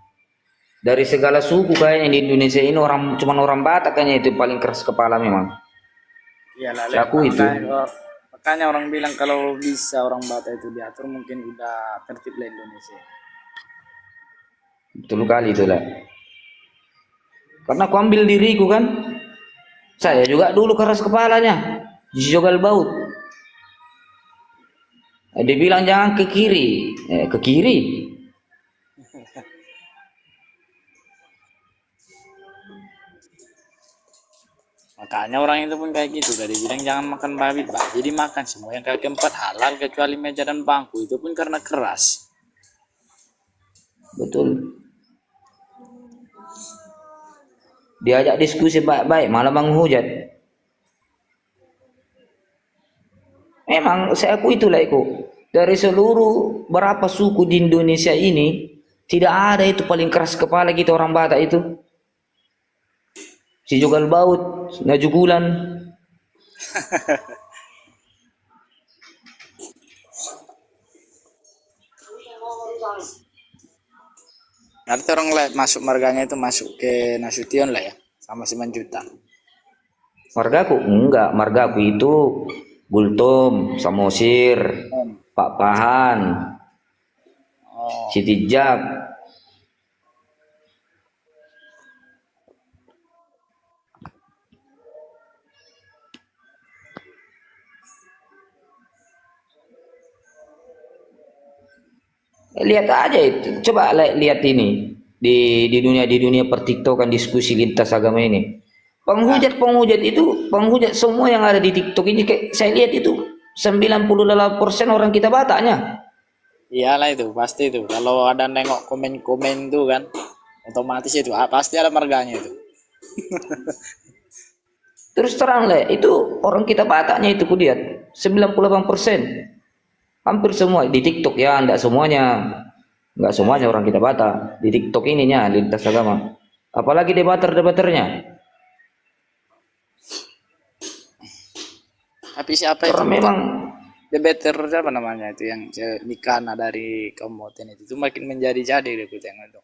Dari segala suku kayaknya di Indonesia ini cuman orang Batak kayaknya itu paling keras kepala memang.
Iyalah,
Aku itu.
Makanya orang bilang kalau bisa orang Batak itu diatur mungkin udah tertib lah Indonesia.
Betul kali itu lah. Karena aku ambil diriku kan. Saya juga dulu keras kepalanya. Jogal baut. Dia bilang jangan ke kiri. Ke kiri.
Makanya orang itu pun kayak gitu. Tadi bilang jangan makan babi, jadi makan semua yang kaki empat halal kecuali meja dan bangku. Itu pun karena keras.
Betul. Diajak diskusi baik-baik malah menghujat. Memang saya akui itulah itu. Dari seluruh berapa suku di Indonesia ini tidak ada itu paling keras kepala kita orang Batak itu. Si Jogal Baut, Najugulan.
Nanti orang lain masuk marganya itu masuk ke Nasution lah ya, sama si Manjuta.
Margaku enggak, margaku itu Gultom, Samosir, Pak Pahan, Siti Jab. Lihat aja itu, coba lihat ini di dunia pertiktokan diskusi lintas agama ini. Penghujat semua yang ada di TikTok ini kayak saya lihat itu 98% orang kita Bataknya.
Iyalah itu pasti itu. Kalau ada nengok komen-komen tuh kan, otomatis itu pasti ada marganya itu.
Terus terang lah, itu orang kita Bataknya itu kulihat 98%. Hampir semua di TikTok ya, enggak semuanya orang kita Batak di TikTok ininya lintas agama. Apalagi debaternya.
Tapi siapa itu?
Memang
debater apa namanya itu yang Nikana dari Kabupaten itu makin menjadi-jadi deh aku tengok itu.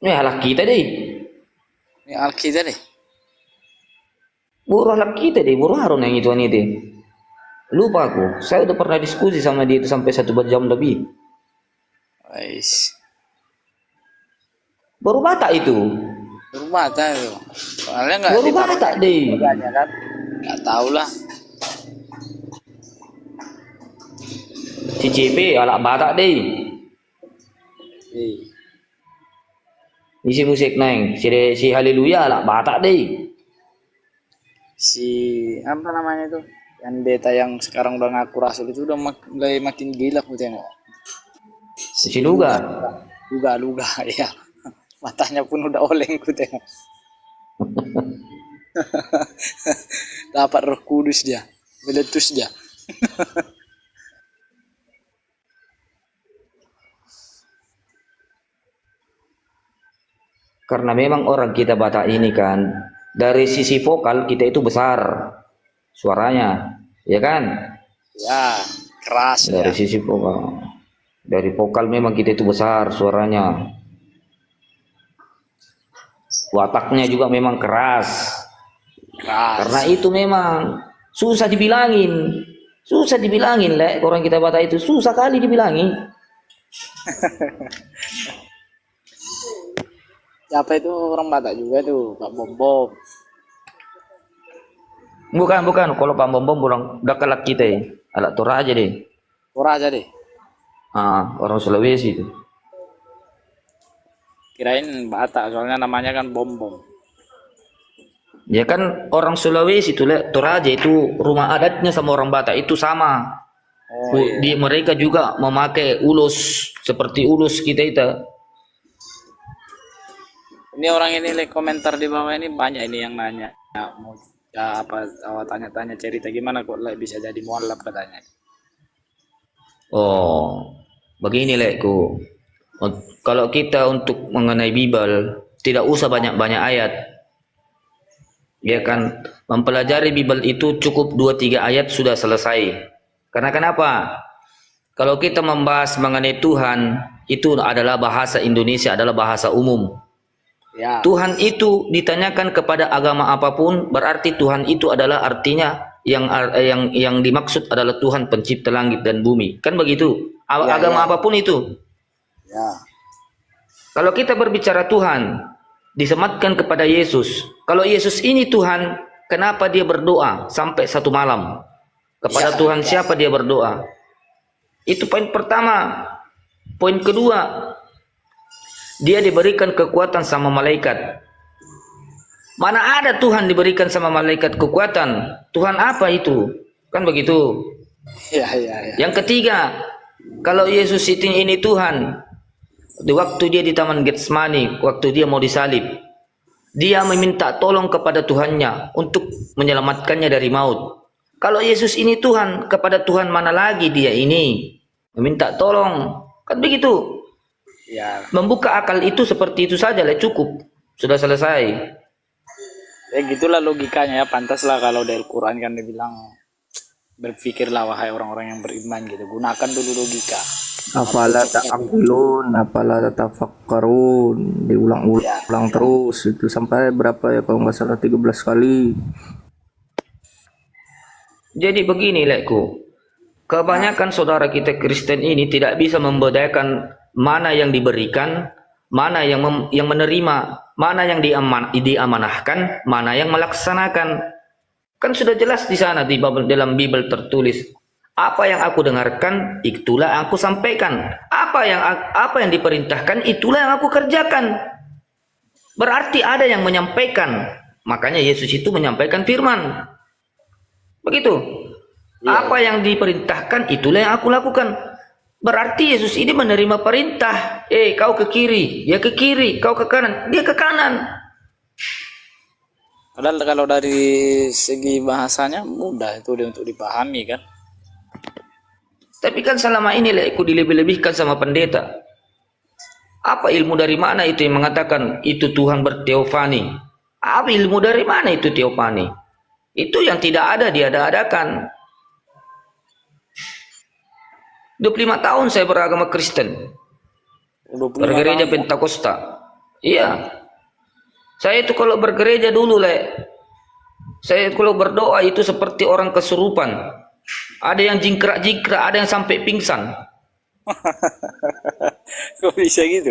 Ini halak kita deh.
Ini halak kita deh.
Buruh halak kita deh, buruh Harun yang itu deh. Lupa aku, saya udah pernah diskusi sama dia itu sampai 1 jam lebih.
Guys.
Baru Batak itu.
Baru Batak itu. Soalnya nggak.
Baru Batak deh.
Kan? Nggak tahu lah.
Si CP alak Batak deh. Isi musik neng, si Haleluya alak Batak deh.
si apa namanya itu, yang beta yang sekarang udah ngaku rasul itu udah mulai makin gila aku tengok.
Si Luga.
Luga ya, matanya pun udah oleng ku tengok. Dapat Roh Kudus dia, meletus dia.
Karena memang orang kita Batak ini kan dari sisi vokal kita itu besar suaranya, ya kan?
Ya, keras
Dari
ya.
sisi vokal. Dari vokal memang kita itu besar suaranya. Wataknya juga memang keras. Karena itu memang susah dibilangin. Susah dibilangin, Le. Orang kita Batak itu susah kali dibilangin.
Siapa itu orang Batak juga tuh, Pak Bom Bom.
Bukan. Kalau Pak Bom Bom orang dekat kita ya. Alat Toraja deh.
Toraja deh.
Orang Sulawesi itu.
Kirain Batak, soalnya namanya kan Bom Bom.
Ya kan orang Sulawesi itu, Le. Toraja itu rumah adatnya sama orang Batak itu sama.
Iya.
Mereka juga memakai ulus seperti ulus kita itu.
Ini orang ini komentar di bawah ini banyak ini yang nanya. Ya, mau ya, tanya-tanya cerita gimana kok bisa jadi mualaf katanya.
Oh, begini Lekku. Kalau kita untuk mengenai Bible tidak usah banyak-banyak ayat. Ya kan, mempelajari Bible itu cukup 2-3 ayat sudah selesai. Karena kenapa? Kalau kita membahas mengenai Tuhan, itu adalah bahasa Indonesia, adalah bahasa umum.
Ya.
Tuhan itu ditanyakan kepada agama apapun, berarti Tuhan itu adalah artinya yang dimaksud adalah Tuhan pencipta langit dan bumi. Kan begitu? Agama apapun itu.
Ya.
Kalau kita berbicara Tuhan, disematkan kepada Yesus. Kalau Yesus ini Tuhan, kenapa dia berdoa sampai 1 malam? Kepada Tuhan siapa dia berdoa? Itu poin pertama. Poin kedua, dia diberikan kekuatan sama malaikat. Mana ada Tuhan diberikan sama malaikat kekuatan? Tuhan apa itu? Kan begitu.
Ya.
Yang ketiga, kalau Yesus ini Tuhan, di waktu dia di Taman Getsemani, waktu dia mau disalib, dia meminta tolong kepada Tuhannya untuk menyelamatkannya dari maut. Kalau Yesus ini Tuhan, kepada Tuhan mana lagi dia ini meminta tolong? Kan begitu.
Ya.
Membuka akal itu seperti itu saja lah, cukup. Sudah selesai.
Ya gitulah logikanya ya, pantaslah kalau dari Quran kan dibilang berpikirlah wahai orang-orang yang beriman gitu. Gunakan dulu logika.
Afala ta'qilun, afala tatafakkarun, diulang-ulang terus itu sampai berapa ya kalau nggak salah 13 kali.
Jadi begini Lekku. Kebanyakan saudara kita Kristen ini tidak bisa membedakan mana yang diberikan, mana yang menerima, mana yang diamanahkan, mana yang melaksanakan. Kan sudah jelas di sana dalam Bible tertulis, apa yang aku dengarkan itulah yang aku sampaikan. Apa yang diperintahkan itulah yang aku kerjakan. Berarti ada yang menyampaikan. Makanya Yesus itu menyampaikan firman. Begitu. Apa yang diperintahkan itulah yang aku lakukan. Berarti Yesus ini menerima perintah. Kau ke kiri, dia ke kiri. Kau ke kanan, dia ke kanan.
Padahal kalau dari segi bahasanya mudah itu untuk dipahami kan.
Tapi kan selama ini aku dilebih-lebihkan sama pendeta. Apa ilmu dari mana itu yang mengatakan itu Tuhan berteofani? Apa ilmu dari mana itu teofani? Itu yang tidak ada diada-adakan. 25 tahun saya beragama Kristen. Bergereja Pentakosta. Iya. Saya itu kalau bergereja dulu, saya kalau berdoa itu seperti orang kesurupan. Ada yang jingkrak-jingkrak, ada yang sampai pingsan.
Kok bisa gitu?